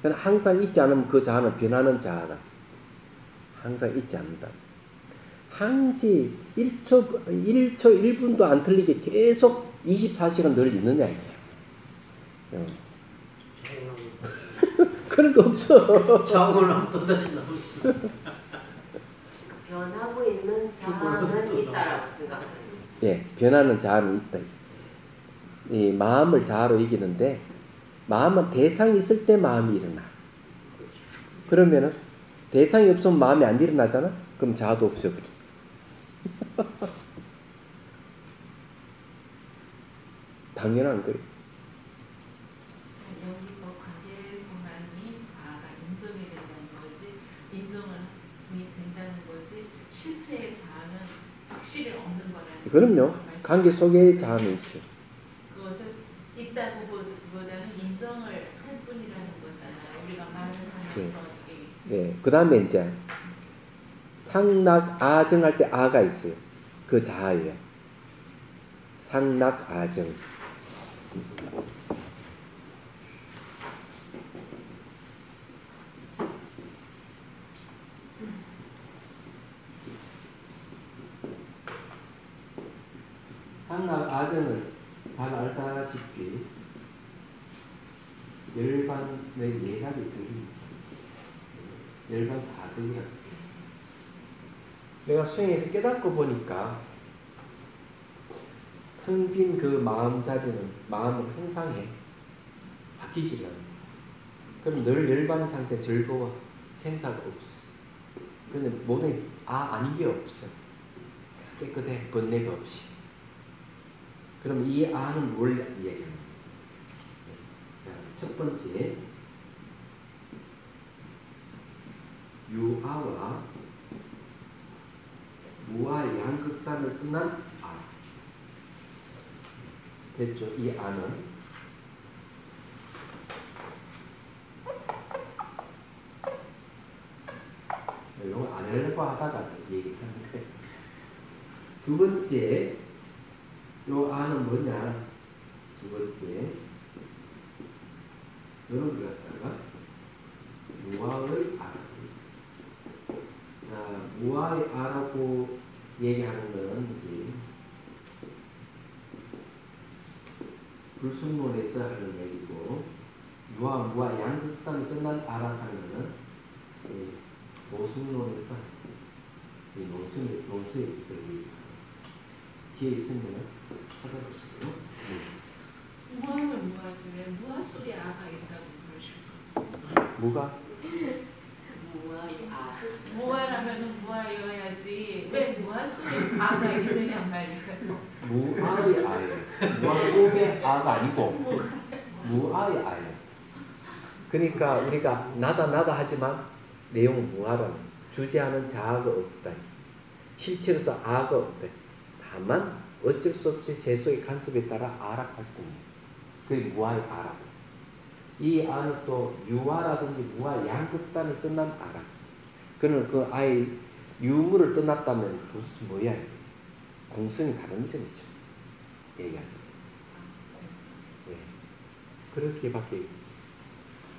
Speaker 1: 그냥 항상 있지 않으면 그 자아는 변하는 자아다. 항상 있지 않는다. 항시 1초 1분도 안 틀리게 계속 24시간 늘 있느냐 이거야. 그런 거 없어.
Speaker 3: 자고는 하면 또다시 나옵니다.
Speaker 4: 변하고 있는 자아는 있다라고 생각합니다.
Speaker 1: 예, 변하는 자아는 있다. 이 마음을 자아로 이기는데 마음은 대상이 있을 때 마음이 일어나. 그러면은 대상이 없으면 마음이 안 일어나잖아. 그럼 자아도 없어버려. 당연한 거예요.
Speaker 2: 연기법 관계에서만이 자아가 인정이 된다는 거지, 인정이 된다는 거지, 실체의 자아는 확실히 없는 거라는
Speaker 1: 그럼요.
Speaker 2: 걸
Speaker 1: 관계 속에 자아는 있죠.
Speaker 2: 그것을 있다고 보다는 인정을 할 뿐이라는 거잖아요. 우리가 말을 하면서 이게
Speaker 1: 네. 그 다음에 이제 상락 아정 할 때 아가 있어요. 그 자아예요. 상락 아정. 상락 아정을 잘 알다시피 열반의 네 가지 등입니다. 열반 4등이야. 내가 수행해서 깨닫고 보니까 텅 빈 그 마음 자리는 마음은 항상 해. 바뀌지 않아. 그럼 늘 열반 상태 즐거워. 생사가 없어. 근데 모든 아닌 게 없어. 깨끗해. 번뇌가 없이. 그럼 이 아는 뭘 이야기합니까? 자, 첫 번째 유아와 무아의 양극단을 끝난 아. 됐죠? 이 아는 이거 안 하려고 하다가 얘기하는데 두 번째 요 아는 뭐냐? 두 번째 이런 거 갖다가 무아의 아. 자, 무아의 아라고 얘기하는 거는 이제 불승론에서 하는 얘기고, 유아, 무아, 양극단이 끝난 아라 하는 거는 모승론에서 이 논수의 얘기. 뒤에 있으면 찾아보세요.
Speaker 2: 무아는 무아지 왜 무아 속에 아가 있다고 그러실까?
Speaker 1: 무가?
Speaker 4: 무아의 아.
Speaker 2: 무아라면은 무아여야지 왜 무아 속에 아가 있느냐 말이야.
Speaker 1: 무아의 아예요. 무아 속의 아가 아니고 무아의 아예요. 그러니까 우리가 나다 하지만 내용은 무아라는 주제하는 자아가 없다. 실체로서 아가 없다. 다만 어쩔 수 없이 세속의 간섭에 따라 아라 활동이에요. 그게 무아의 아라고. 이 아는 또 유아라든지 무아 양극단을 떠난 아라. 그는 그 아의 유무를 떠났다면 도대체 뭐야? 공성이 다른 점이죠. 얘기하죠. 네. 그렇게밖에.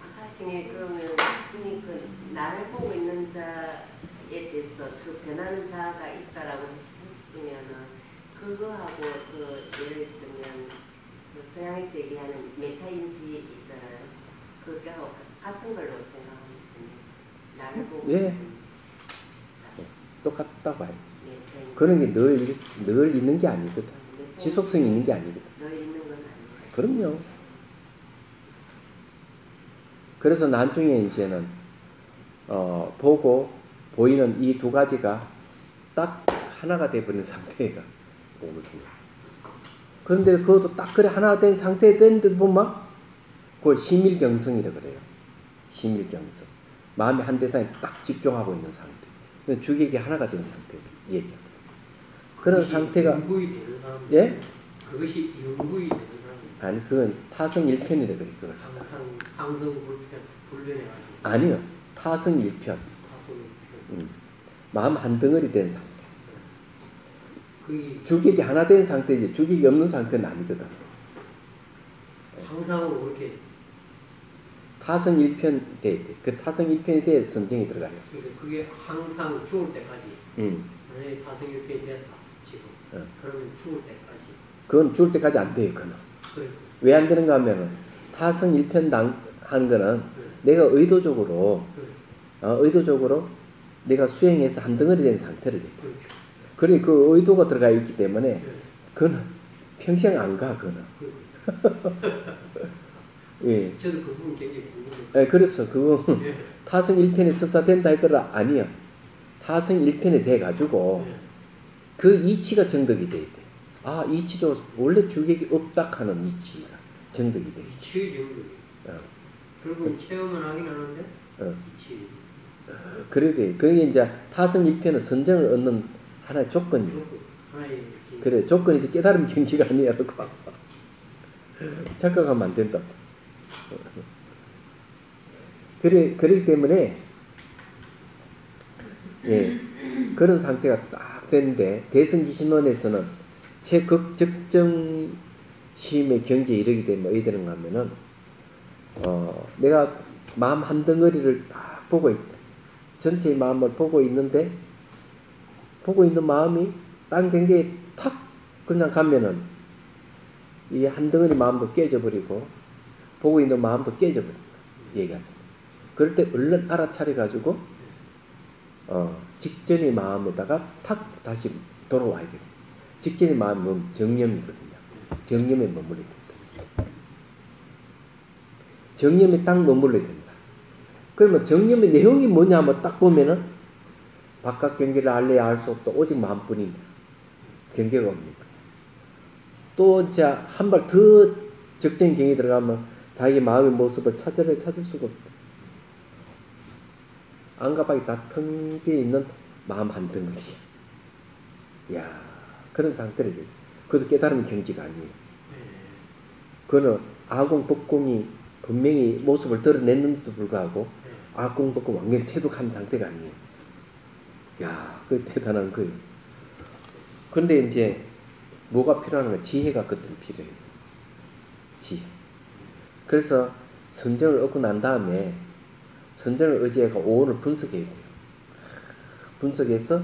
Speaker 4: 아까 중에 그러면 스님이 그 나를 보고 있는 자에 대해서 그 변하는 자가 있다라고 했으면은 그거하고 그 예를 들면 그 서양에서 얘기하는 메타인지 있잖아요. 그거하고 같은 걸로 생각하거든요. 나를 보고
Speaker 1: 예.
Speaker 4: 있는 자,
Speaker 1: 똑같다고 봐요.
Speaker 4: 메타인지.
Speaker 1: 그런 게 늘 있는 게 아니거든. 지속성이 있는 게 아니거든.
Speaker 4: 늘 있는 건 아니에요.
Speaker 1: 그럼요. 그래서 나중에 이제는 보고 보이는 이 두 가지가 딱 하나가 돼버린 상태가 오거든요. 그런데 그것도 딱 그래 하나가 된 상태에 됐는데도 보면 그걸 심일경성이라고 그래요. 심일경성. 마음이 한 대상에 딱 집중하고 있는 상태. 주객이 하나가 된 상태를 얘기합니다. 그런 상태가
Speaker 3: 영구이 되는 사람.
Speaker 1: 예?
Speaker 3: 그것이 영구이 되는 사람.
Speaker 1: 아니 그건 타성일편이라 그래 그걸.
Speaker 3: 항상 불변해가지고.
Speaker 1: 아니요. 타성일편.
Speaker 3: 타성일편.
Speaker 1: 마음 한 덩어리 된 상태.
Speaker 3: 그게
Speaker 1: 주객이 하나 된 상태지 주객이 없는 상태는 아니거든.
Speaker 3: 항상 그렇게.
Speaker 1: 타성일편 돼. 그 타성일편에 대해 선정이 들어가요.
Speaker 3: 그게 항상 죽을 때까지. 만약에 타성일편이 됐다 지금. 그러면 죽을 때까지.
Speaker 1: 그건 죽을 때까지 안 돼요. 그건.
Speaker 3: 그래.
Speaker 1: 왜 안 되는가 하면은 타성 1편 한 거는 내가 의도적으로 의도적으로 내가 수행해서 한 덩어리 된 상태를 돼. 그래 그 의도가 들어가 있기 때문에 그건 평생 안 가. 그거는. 예.
Speaker 3: 저도 그 부분 굉장히 궁금해요.
Speaker 1: 예, 그래서 그거
Speaker 3: 예.
Speaker 1: 타성 1편에 설사된다 했더라 아니야. 타성 1편에 돼 가지고 그 이치가 정득이 돼야 돼. 아 이치도 원래 주객이 없다 하는 이치가 정득이 돼.
Speaker 3: 이치의 정도. 결국은 체험은 하긴 하는데 이치.
Speaker 1: 그래야 돼. 그게 이제 타성 1편은 선정을 얻는 하나의 조건이야.
Speaker 3: 하나의
Speaker 1: 그래 조건이 이제 깨달음 경지가 아니라고. 착각하면 안 된다. 그렇기 때문에 예, 그런 상태가 딱 되는데 대승기신론에서는 최극적정 심의 경지에 이르게 되면 어떻게 되는가 하면은 내가 마음 한 덩어리를 딱 보고 있다. 전체의 마음을 보고 있는데 보고 있는 마음이 딴 경계에 탁 그냥 가면은 이 한 덩어리 마음도 깨져버리고 보고 있는 마음도 깨져버린다. 얘기하죠. 그럴 때 얼른 알아차려가지고 직전의 마음에다가 탁 다시 돌아와야 돼요. 직전의 마음은 정념이거든요. 정념에 머물러야 된다. 정념에 딱 머물러야 된다. 그러면 정념의 내용이 뭐냐 하면 딱 보면은 바깥 경계를 알래야 알 수 없다. 오직 마음뿐입니다. 경계가 없는 거예요. 또 자 한 발 더 적정 경계에 들어가면 자기 마음의 모습을 찾을 수가 없다. 안가박이 다 텅 비어 있는 마음 한 덩어리. 야 그런 상태를 줘요. 그것도 깨달음의 경지가 아니에요. 그거는 아공 법공이 분명히 모습을 드러냈는데도 불구하고 아공 법공 완전히 체득한 상태가 아니에요. 야, 그 대단한 거예요. 근데 이제 뭐가 필요한 거야? 지혜가 그때 필요해요. 지혜. 그래서 선정을 얻고 난 다음에 선정을 의지해가 오온을 분석해야 돼요. 분석해서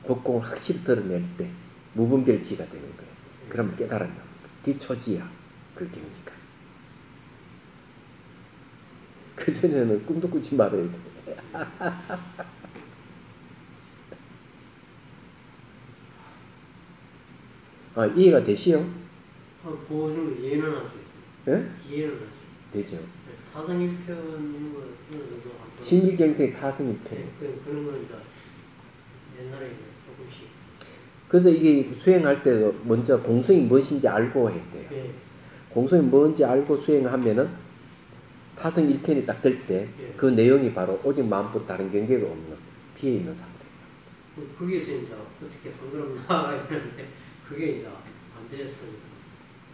Speaker 1: 법공을 확실히 드러낼 때 무분별지가 되는 거예요. 그러면 깨달았나? 그게 초지야. 그 경지가. 그전에는 꿈도 꾸지 말아야 돼. 이해가 되시오?
Speaker 3: 그거는 이해는 할 수 있어요.
Speaker 1: 예?
Speaker 3: 이해는 할 수 있어요.
Speaker 1: 되죠.
Speaker 3: 타성일편 있는 거는 저도
Speaker 1: 신일경생 타성일편.
Speaker 3: 그런 거는 이제 옛날에 조금씩.
Speaker 1: 그래서 이게 수행할 때도 먼저 공성이 무엇인지 알고 해야 돼요.
Speaker 3: 예.
Speaker 1: 공성이 뭔지 알고 수행하면은 타성 1편이 딱 될 때 그 내용이 바로 오직 마음보다 다른 경계가 없는 비어 있는 상태.
Speaker 3: 거기에서 이제 어떻게 한 걸음 나아가야 되는데 그게 이제 안 됐으니까.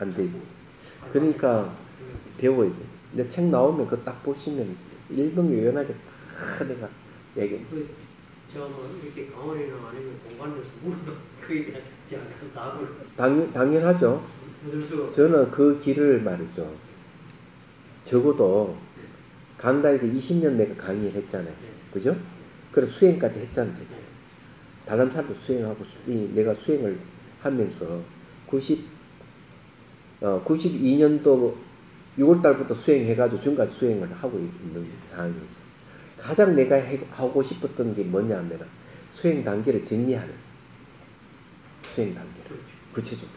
Speaker 1: 안 돼. 그러니까 배워야 돼. 내 책 나오면 그거 딱 보시면 일명요연하게 다 내가 얘기해.
Speaker 3: 제가 뭐 이렇게 강원이나 아니면 공간에서 물어도 그에 대한 답을
Speaker 1: 당연하죠. 저는 그 길을 말이죠. 적어도 강다에서 20년 내가 강의를 했잖아요. 그죠? 그래서 수행까지 했잖아요. 다람살도 수행하고 내가 수행을 하면서 92년도 6월달부터 수행해가지고 지금까지 수행을 하고 있는 상황이 있어요. 가장 내가 하고 싶었던 게 뭐냐면 수행 단계를 정리하는 수행 단계를 구체적으로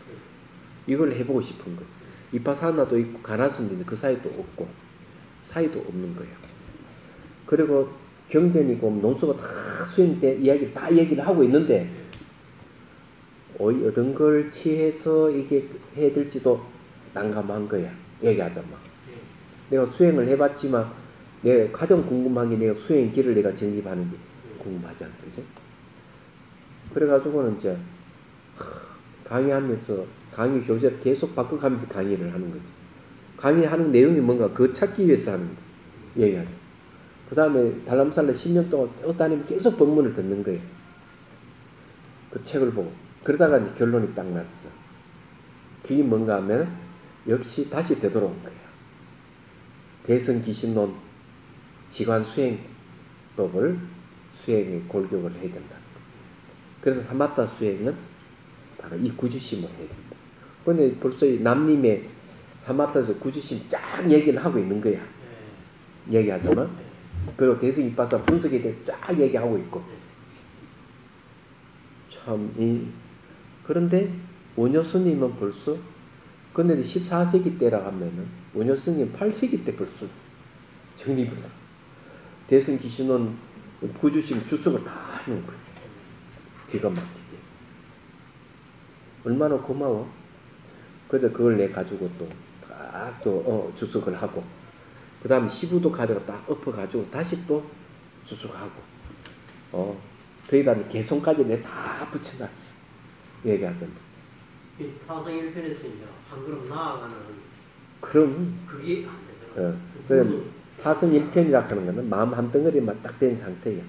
Speaker 1: 이걸 해보고 싶은 거예요. 이파사나도 있고 가나스도 있는데 그 사이도 없고 사이도 없는 거예요. 그리고 경전이고 논수가 다 수행 때 이야기를 다 얘기를 하고 있는데 어떤 걸 취해서 이게 해야 될지도 난감한 거야. 얘기하자마. 내가 수행을 해봤지만 내가 가장 궁금한 게 내가 수행 길을 내가 정립하는 게 궁금하지 않다. 그죠? 그래가지고는 이제 강의하면서 강의 교재를 계속 바꿔가면서 강의를 하는 거지. 강의하는 내용이 뭔가 그거 찾기 위해서 하는 거 얘기하죠. 그 다음에 달람살레 10년 동안 다니면 계속 법문을 듣는 거예요. 그 책을 보고. 그러다가 이제 결론이 딱 났어. 그게 뭔가 하면 역시 다시 되돌아온 거예요. 대승기신론 지관 수행법을 수행에 골격을 해야 된다. 그래서 사마타 수행은 바로 이 구주심을 해야 된다. 근데 벌써 이 남님의 사마타에서 구주심 쫙 얘기를 하고 있는 거야. 얘기하자면. 그리고 대승이빠사 분석에 대해서 쫙 얘기하고 있고. 참, 그런데 원효 스님은 벌써, 근데 14세기 때라 하면은, 원효 스님 8세기 때 벌써 정립을 해. 대승 기신은 구주심 주석을 다 하는 거예요. 기가 막히게. 얼마나 고마워. 그래서 그걸 내 가지고 또 주석을 하고, 그 다음에 시부도 가져가 딱 엎어가지고 다시 또 주석하고, 거기다 개성까지 내 다 붙여놨어. 얘기하자면.
Speaker 3: 이 타성일편에서 이제 한 걸음 나아가는
Speaker 1: 그럼,
Speaker 3: 그게 안 되더라고요.
Speaker 1: 그래서 타성 1편이라 하는 거는 마음 한 덩어리만 딱 된 상태예요.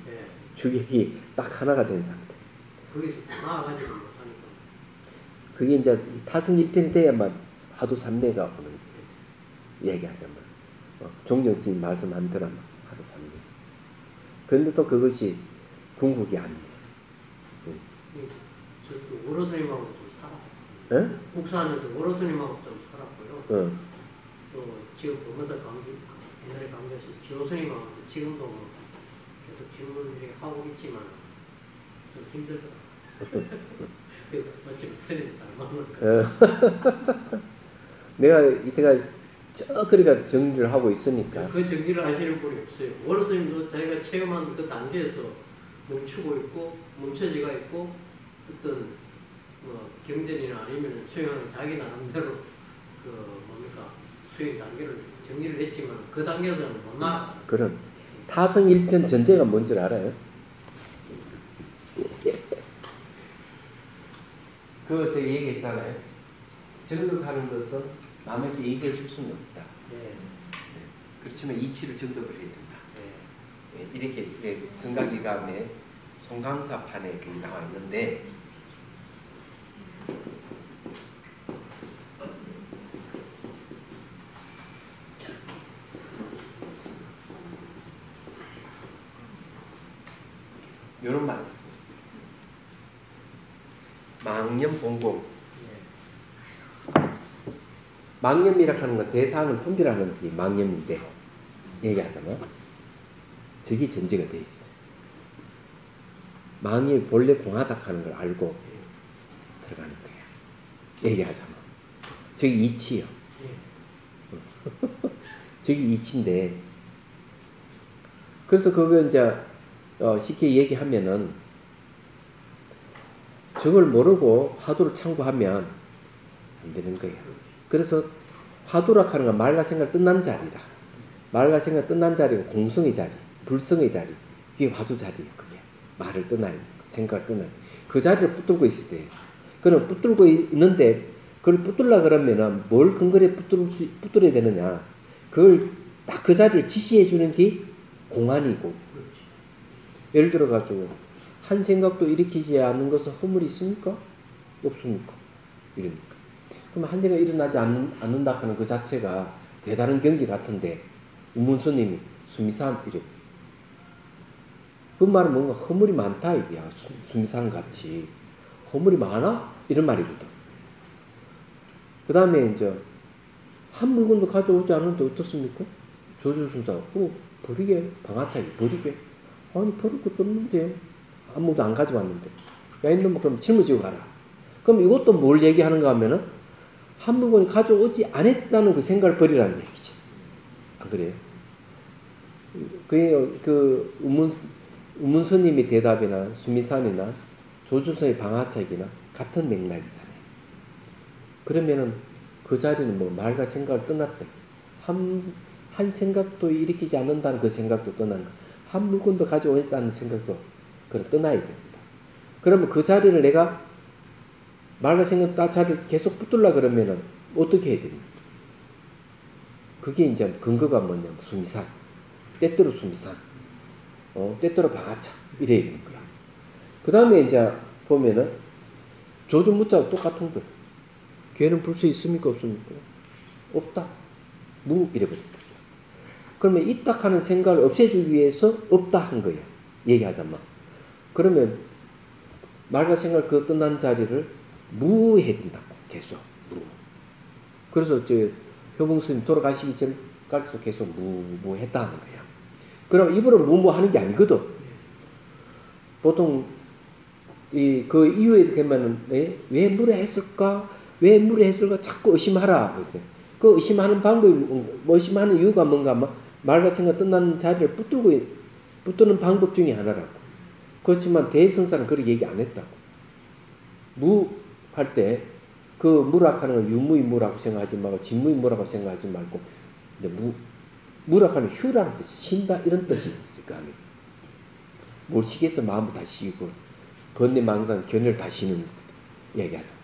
Speaker 1: 주객이 딱 하나가 된 상태.
Speaker 3: 거기서 나아가지도 못하니까.
Speaker 1: 그게 이제 타성 1편이 돼야만 화두 삼매가 오는 거예요. 얘기하자면. 종정스님 말씀 안 들어만 화두 삼매. 그런데 또 그것이 궁극이 아니에요.
Speaker 3: 저도 오로스님하고 좀 살았어요.
Speaker 1: 예?
Speaker 3: 국사하면서 오로스님하고 좀 살았고요. 또 지금 보면서 옛날에 강좌신 지호스님하고 지금도 뭐 계속 질문을 하고 있지만 좀 힘들더라고요. 어쩌면 스님 잘 만날까.
Speaker 1: 내가 이때가 그러니까 정리를 하고 있으니까.
Speaker 3: 그 정리를 하시는 분이 없어요. 오로스님도 자기가 체험한 그 단계에서 멈추고 있고 멈춰지가 있고 어떤 뭐 경전이나 아니면 수행하는 자기 나름대로 그 뭡니까 수행 단계를 정리를 했지만 그 단계에서는 못 나가.
Speaker 1: 그럼 타성 1편 전제가 뭔지 알아요? 그거 제가 얘기했잖아요. 정덕하는 것은 남에게 얘기해 줄 수는 없다. 그렇지만 이치를 정덕을 해야 된다. 이렇게 성가기감의 송강사판에 그게 나와 있는데 요런 말이 있어요. 망념봉공. 망념이라 하는 건 대상을 분별하는 게 망념인데 얘기하자면 저게 전제가 돼 있어요. 망념이 본래 공하다 하는 걸 알고 들어가는 거야. 얘기하자면 저게 이치요. 저게 이치인데 그래서 그거 이제 쉽게 얘기하면은 저걸 모르고 화두를 참고하면 안 되는 거예요. 그래서 화두라 하는 건 말과 생각 끝난 자리라. 말과 생각 끝난 자리가 공성의 자리, 불성의 자리. 그게 화두 자리예요. 그게 말을 떠나요. 생각을 떠나요. 그 자리를 붙들고 있을 때, 그럼 붙들고 있는데 그걸 붙들라 그러면은 뭘 근거에 붙들어야 되느냐? 그걸 딱 그 자리를 지시해 주는 게 공안이고. 예를 들어 가지고 한 생각도 일으키지 않는 것은 허물이 있습니까? 없습니까? 이러니까. 그럼 한 생각 일어나지 않는다 하는 그 자체가 대단한 경기 같은데 우문스님이 수미산 이래. 그 말은 뭔가 허물이 많다 이게야. 수미산 같이 허물이 많아? 이런 말이거든. 그 다음에 이제 한 물건도 가져오지 않는데 어떻습니까? 조주순사 버리게 방아차기 버리게 아니 버릴 것도 없는데 아무도 안 가져왔는데 야 이놈아 그럼 짊어지고 가라. 그럼 이것도 뭘 얘기하는가 하면은 한 물건이 가져오지 않았다는 그 생각을 버리라는 얘기죠. 안 그래요? 그 우문스님의 대답이나 수미산이나 조주선의 방아차기나 같은 맥락이잖아요. 그러면은 그 자리는 뭐 말과 생각을 떠났다. 한 생각도 일으키지 않는다는 그 생각도 떠난 거. 한 물건도 가져오겠다는 생각도 그걸 떠나야 됩니다. 그러면 그 자리를 내가 말과 생각 다 자리를 계속 붙들라 그러면은 어떻게 해야 됩니까? 그게 이제 근거가 뭐냐면 수미산. 때때로 수미산. 때때로 방아차. 이래야 되는 거야. 그 다음에 이제 보면은 조주무자하고 똑같은 거예요. 괴는 불수 있습니까? 없습니까? 없다. 이래버립니다. 그러면 있다 하는 생각을 없애주기 위해서 없다 한 거예요. 얘기하자면. 그러면 말과 생각 그 떠난 자리를 무해야 된다고 계속 무. 그래서 효봉 스님 돌아가시기 전까지도 계속 무했다는 거야. 그럼 입으로 무무하는 게 아니거든. 보통 그 이후에 되면은 왜 무례했을까? 왜 무례했을까? 자꾸 의심하라. 그죠? 그 의심하는 방법이 의심하는 이유가 뭔가 말과 생각 떠나는 자리를 붙드는 방법 중에 하나라고. 그렇지만 대성사는 그렇게 얘기 안 했다고. 무 할 때 그 무락하는 건 유무의 무라고 생각하지 말고 진무의 무라고 생각하지 말고 무락하는 휴라는 뜻이 쉰다 이런 뜻이 있을까 아니. 몰식에서 마음을 다 쉬고 번뇌망상 견해를 다 쉬는 얘기하자고.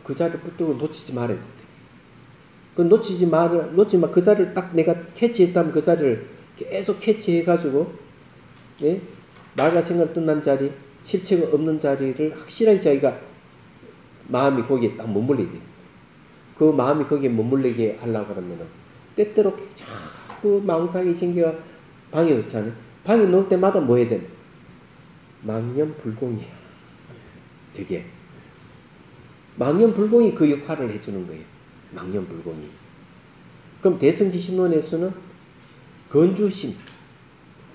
Speaker 1: 그 자리를 붙들고 놓치지 말아야 돼. 그 놓치지 마. 그 자리를 딱 내가 캐치했다면 그 자리를 계속 캐치해가지고 예? 말과 생각 끝난 자리, 실체가 없는 자리를 확실하게 자기가 마음이 거기에 딱 머물리게 돼. 그 마음이 거기에 머물리게 하려고 그러면은 때때로 자꾸 망상이 생겨 방에 넣잖아요. 방에 넣을 때마다 뭐 해야 되나? 망념불공이야. 저게 망념불공이 그 역할을 해주는 거예요. 망념불공이. 그럼 대승기신론에서는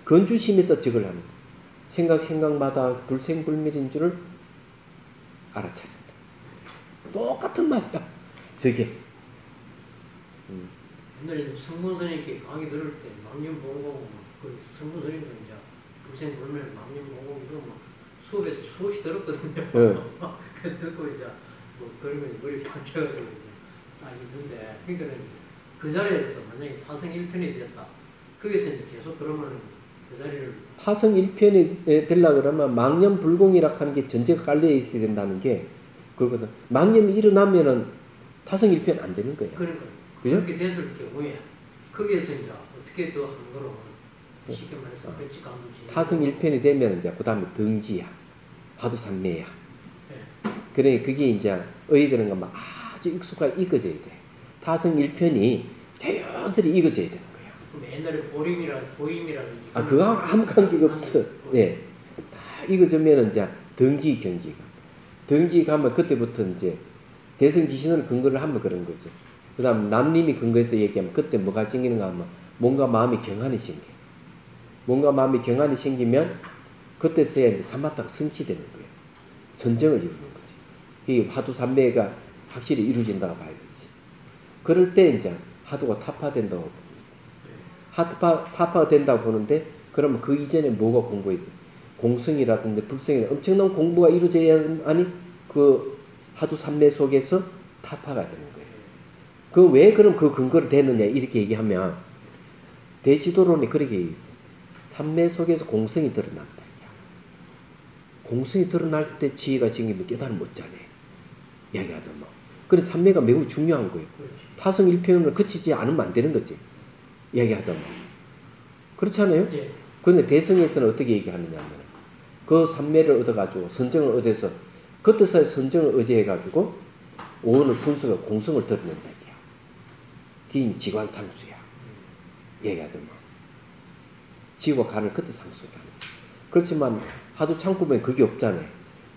Speaker 1: 건주심에서 적을 하는 거예요. 생각마다 불생불멸인 줄을 알아차진다. 똑같은 말이야. 저게.
Speaker 3: 옛날에 성문 스님께 강의 들을 때 망념봉공 그 성문 스님도 이제 불생불멸 망념봉공 이거 막 수업에서 수없이 들었거든요. 그 듣고 이제 뭐 그러면 머리 박혀가지고 이제 있는데 그러니까 그 자리에서 만약에 타성일편이 됐다. 거기서 이제 계속 그러면 그 자리를
Speaker 1: 타성일편이 되려고 그러면 망념불공이라 하는 게 전제가 깔려 있어야 된다는 게 그거거든. 망념이 일어나면은 타성일편 안 되는 거야.
Speaker 3: 그러니까
Speaker 1: 그죠?
Speaker 3: 그렇게 됐을 경우에 거기에서 이제 어떻게 더 한 거로 쉽게 말해서 백지감무지
Speaker 1: 타성일편이 되면 이제 그 다음에 등지야, 화두산매야.
Speaker 3: 네.
Speaker 1: 그래 그게 이제 의되는 것만 아주 익숙하게 익어져야 돼. 타성일편이 자연스레 익어져야 되는 거야.
Speaker 3: 그럼 옛날에 보임이라든지
Speaker 1: 그거 아무 관계가 없어. 예. 다 익어지면 이제 등지 경지가 하면 그때부터 이제 대승기신을 근거를 하면 그런 거죠. 그 다음 남님이 근거해서 얘기하면 그때 뭐가 생기는가 하면 뭔가 마음이 경안이 생겨. 뭔가 마음이 경안이 생기면 그때서야 이제 삼마타가 성취되는 거예요. 선정을 이루는 거지. 이 화두산매가 확실히 이루어진다고 봐야 되지. 그럴 때 이제 화두가 타파된다고 타파가 된다고 보는데 그러면 그 이전에 뭐가 공부해야 돼? 공성이라든지 불성이라든지 엄청난 공부가 이루어져야만이 그 화두산매 속에서 타파가 되는 거예요. 그 왜 그럼 그 근거를 대느냐 이렇게 얘기하면 대지도론이 그렇게 얘기했어요. 산매 속에서 공성이 드러난다. 공성이 드러날 때 지혜가 생기면 깨달음 못 자네. 이야기하죠 뭐. 그래서 산매가 매우 중요한 거예요. 타성일편을 그치지 않으면 안 되는 거지. 이야기하죠 뭐. 그렇잖아요.
Speaker 3: 예.
Speaker 1: 그런데 대성에서는 어떻게 얘기하느냐 하면 그 산매를 얻어가지고 선정을 얻어서 그때서야 선정을 의지해가지고 오온을 분석해 공성을 드러낸다. 그게 지관상수야. 얘기하죠 뭐. 지와 간을 그때 상수라는 거야. 그렇지만 하도 창구면 그게 없잖아요.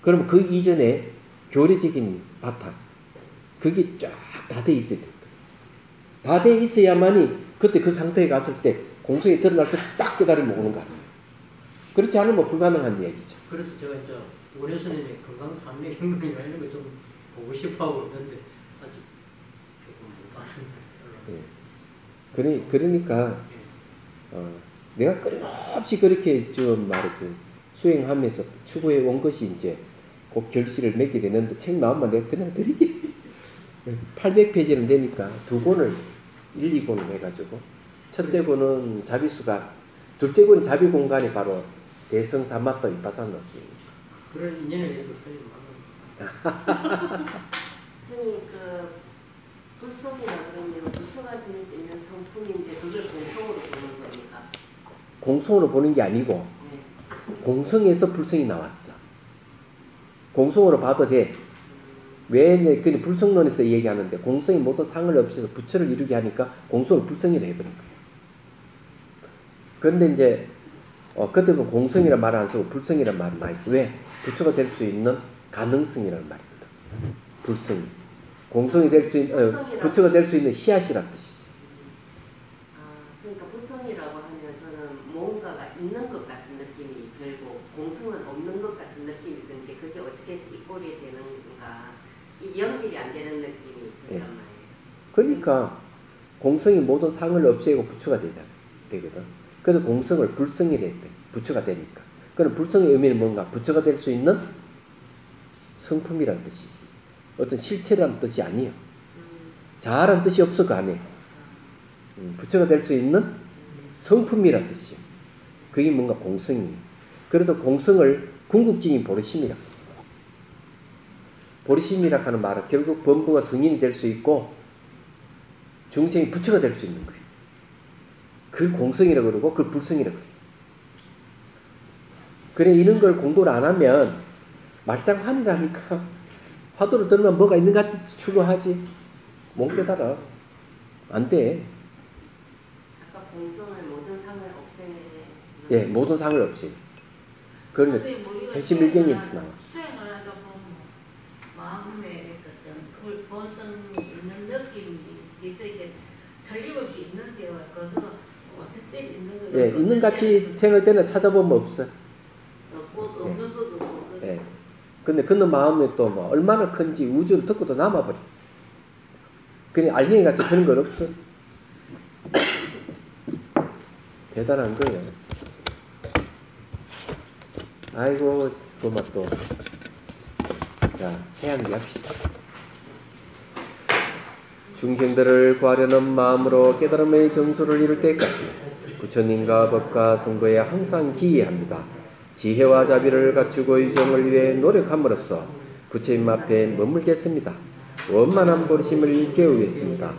Speaker 1: 그러면 그 이전에 교리적인 바탕 그게 쫙 다 돼 있어야 됩니다. 다 돼 있어야만이 그때 그 상태에 갔을 때 공성이 드러날 때 딱 깨달음이 오는 거 아니에요. 그렇지 않으면 불가능한 얘기죠.
Speaker 3: 그래서 제가 이제 원효스님의 건강산매 경론이나 이런 거 좀 보고 싶어하고 있는데 아직 조금 못 봤습니다.
Speaker 1: 그러니까 내가 끊임없이 그렇게 좀 말이지 수행하면서 추구해 온 것이 이제 곧 결실을 맺게 되는데 책 나오면 내가 그냥 드리게 800페이지는 되니까 두 권을 1, 2권을 해가지고 첫째 권은 자비수가 둘째 권이 자비공간이 바로 대성사마타 위파사나수입니다.
Speaker 3: 그런 인연이 있었어요.
Speaker 4: 스님 불성이라 그러면 부처가 될 수 있는 성품인데 그걸 공성으로 보는 거니까.
Speaker 1: 공성으로 보는 게 아니고
Speaker 4: 네.
Speaker 1: 공성에서 불성이 나왔어. 공성으로 봐도 돼. 왜 그 불성론에서 얘기하는데 공성이 모든 상을 없애서 부처를 이루게 하니까 공성을 불성이라 해버린 거예요. 그런데 이제 그때는 공성이란 말을 안 쓰고 불성이란 말을 많이 써. 왜? 부처가 될 수 있는 가능성이라는 말이거든. 불성이. 공성이 될 수 있는, 부처가 될 수 있는 씨앗이란 뜻이지.
Speaker 4: 그러니까 불성이라고 하면 저는 뭔가가 있는 것 같은 느낌이 들고 공성은 없는 것 같은 느낌이 드는데 그게 어떻게 해서 이 꼴이 되는가 이 연결이 안 되는 느낌이 든단 말이에요.
Speaker 1: 그러니까 공성이 모든 상을 없애고 부처가 되거든. 그래서 공성을 불성이라 했대. 부처가 되니까. 그럼 불성의 의미는 뭔가? 부처가 될 수 있는 성품이라는 뜻이지. 어떤 실체라는 뜻이 아니에요. 자아라는 뜻이 없어 그 안에. 부처가 될 수 있는 성품이라는 뜻이에요. 그게 뭔가 공성이에요. 그래서 공성을 궁극적인 보리심이라. 보리심이라 하는 말은 결국 범부가 성인이 될 수 있고 중생이 부처가 될 수 있는 거예요. 그 공성이라고 그러고 그 불성이라고 그래요. 그래 이런 걸 공부를 안 하면 말짱하니라니까. 화두를 들으면 뭐가 있는 것 같이 추구하지. 못 깨달아. 안 돼.
Speaker 4: 아까 공성을 모든 상을 없애는
Speaker 1: 예, 모든 상을 없이. 그러면 해심일경에서 나와.
Speaker 2: 수행을 하다 보면 마음에 어떤 본성이 있는 느낌이 있어 이게 틀림없이 있는 데가 있거든. 어떻게 있는 거?
Speaker 1: 예, 있는 같이 생활 때는 찾아보면 없어.
Speaker 2: 없고 없는 것도 없고.
Speaker 1: 예. 근데 그놈 마음에 또 뭐 얼마나 큰지 우주를 듣고도 남아버려. 그냥 알갱이 같이 그런 건 없어. 대단한 거예요. 아이고, 그만 또. 자, 해양기 합시다. 중생들을 구하려는 마음으로 깨달음의 정수를 이룰 때까지 부처님과 법과 성도에 항상 기이합니다. 지혜와 자비를 갖추고 유정을 위해 노력함으로써 부처님 앞에 머물겠습니다. 원만한 보리심을 깨우겠습니다.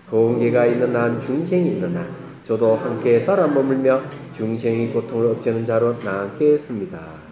Speaker 1: 공개가 있는 한 중생이 있는 한 저도 함께 따라 머물며 중생의 고통을 없애는 자로 나아가겠습니다.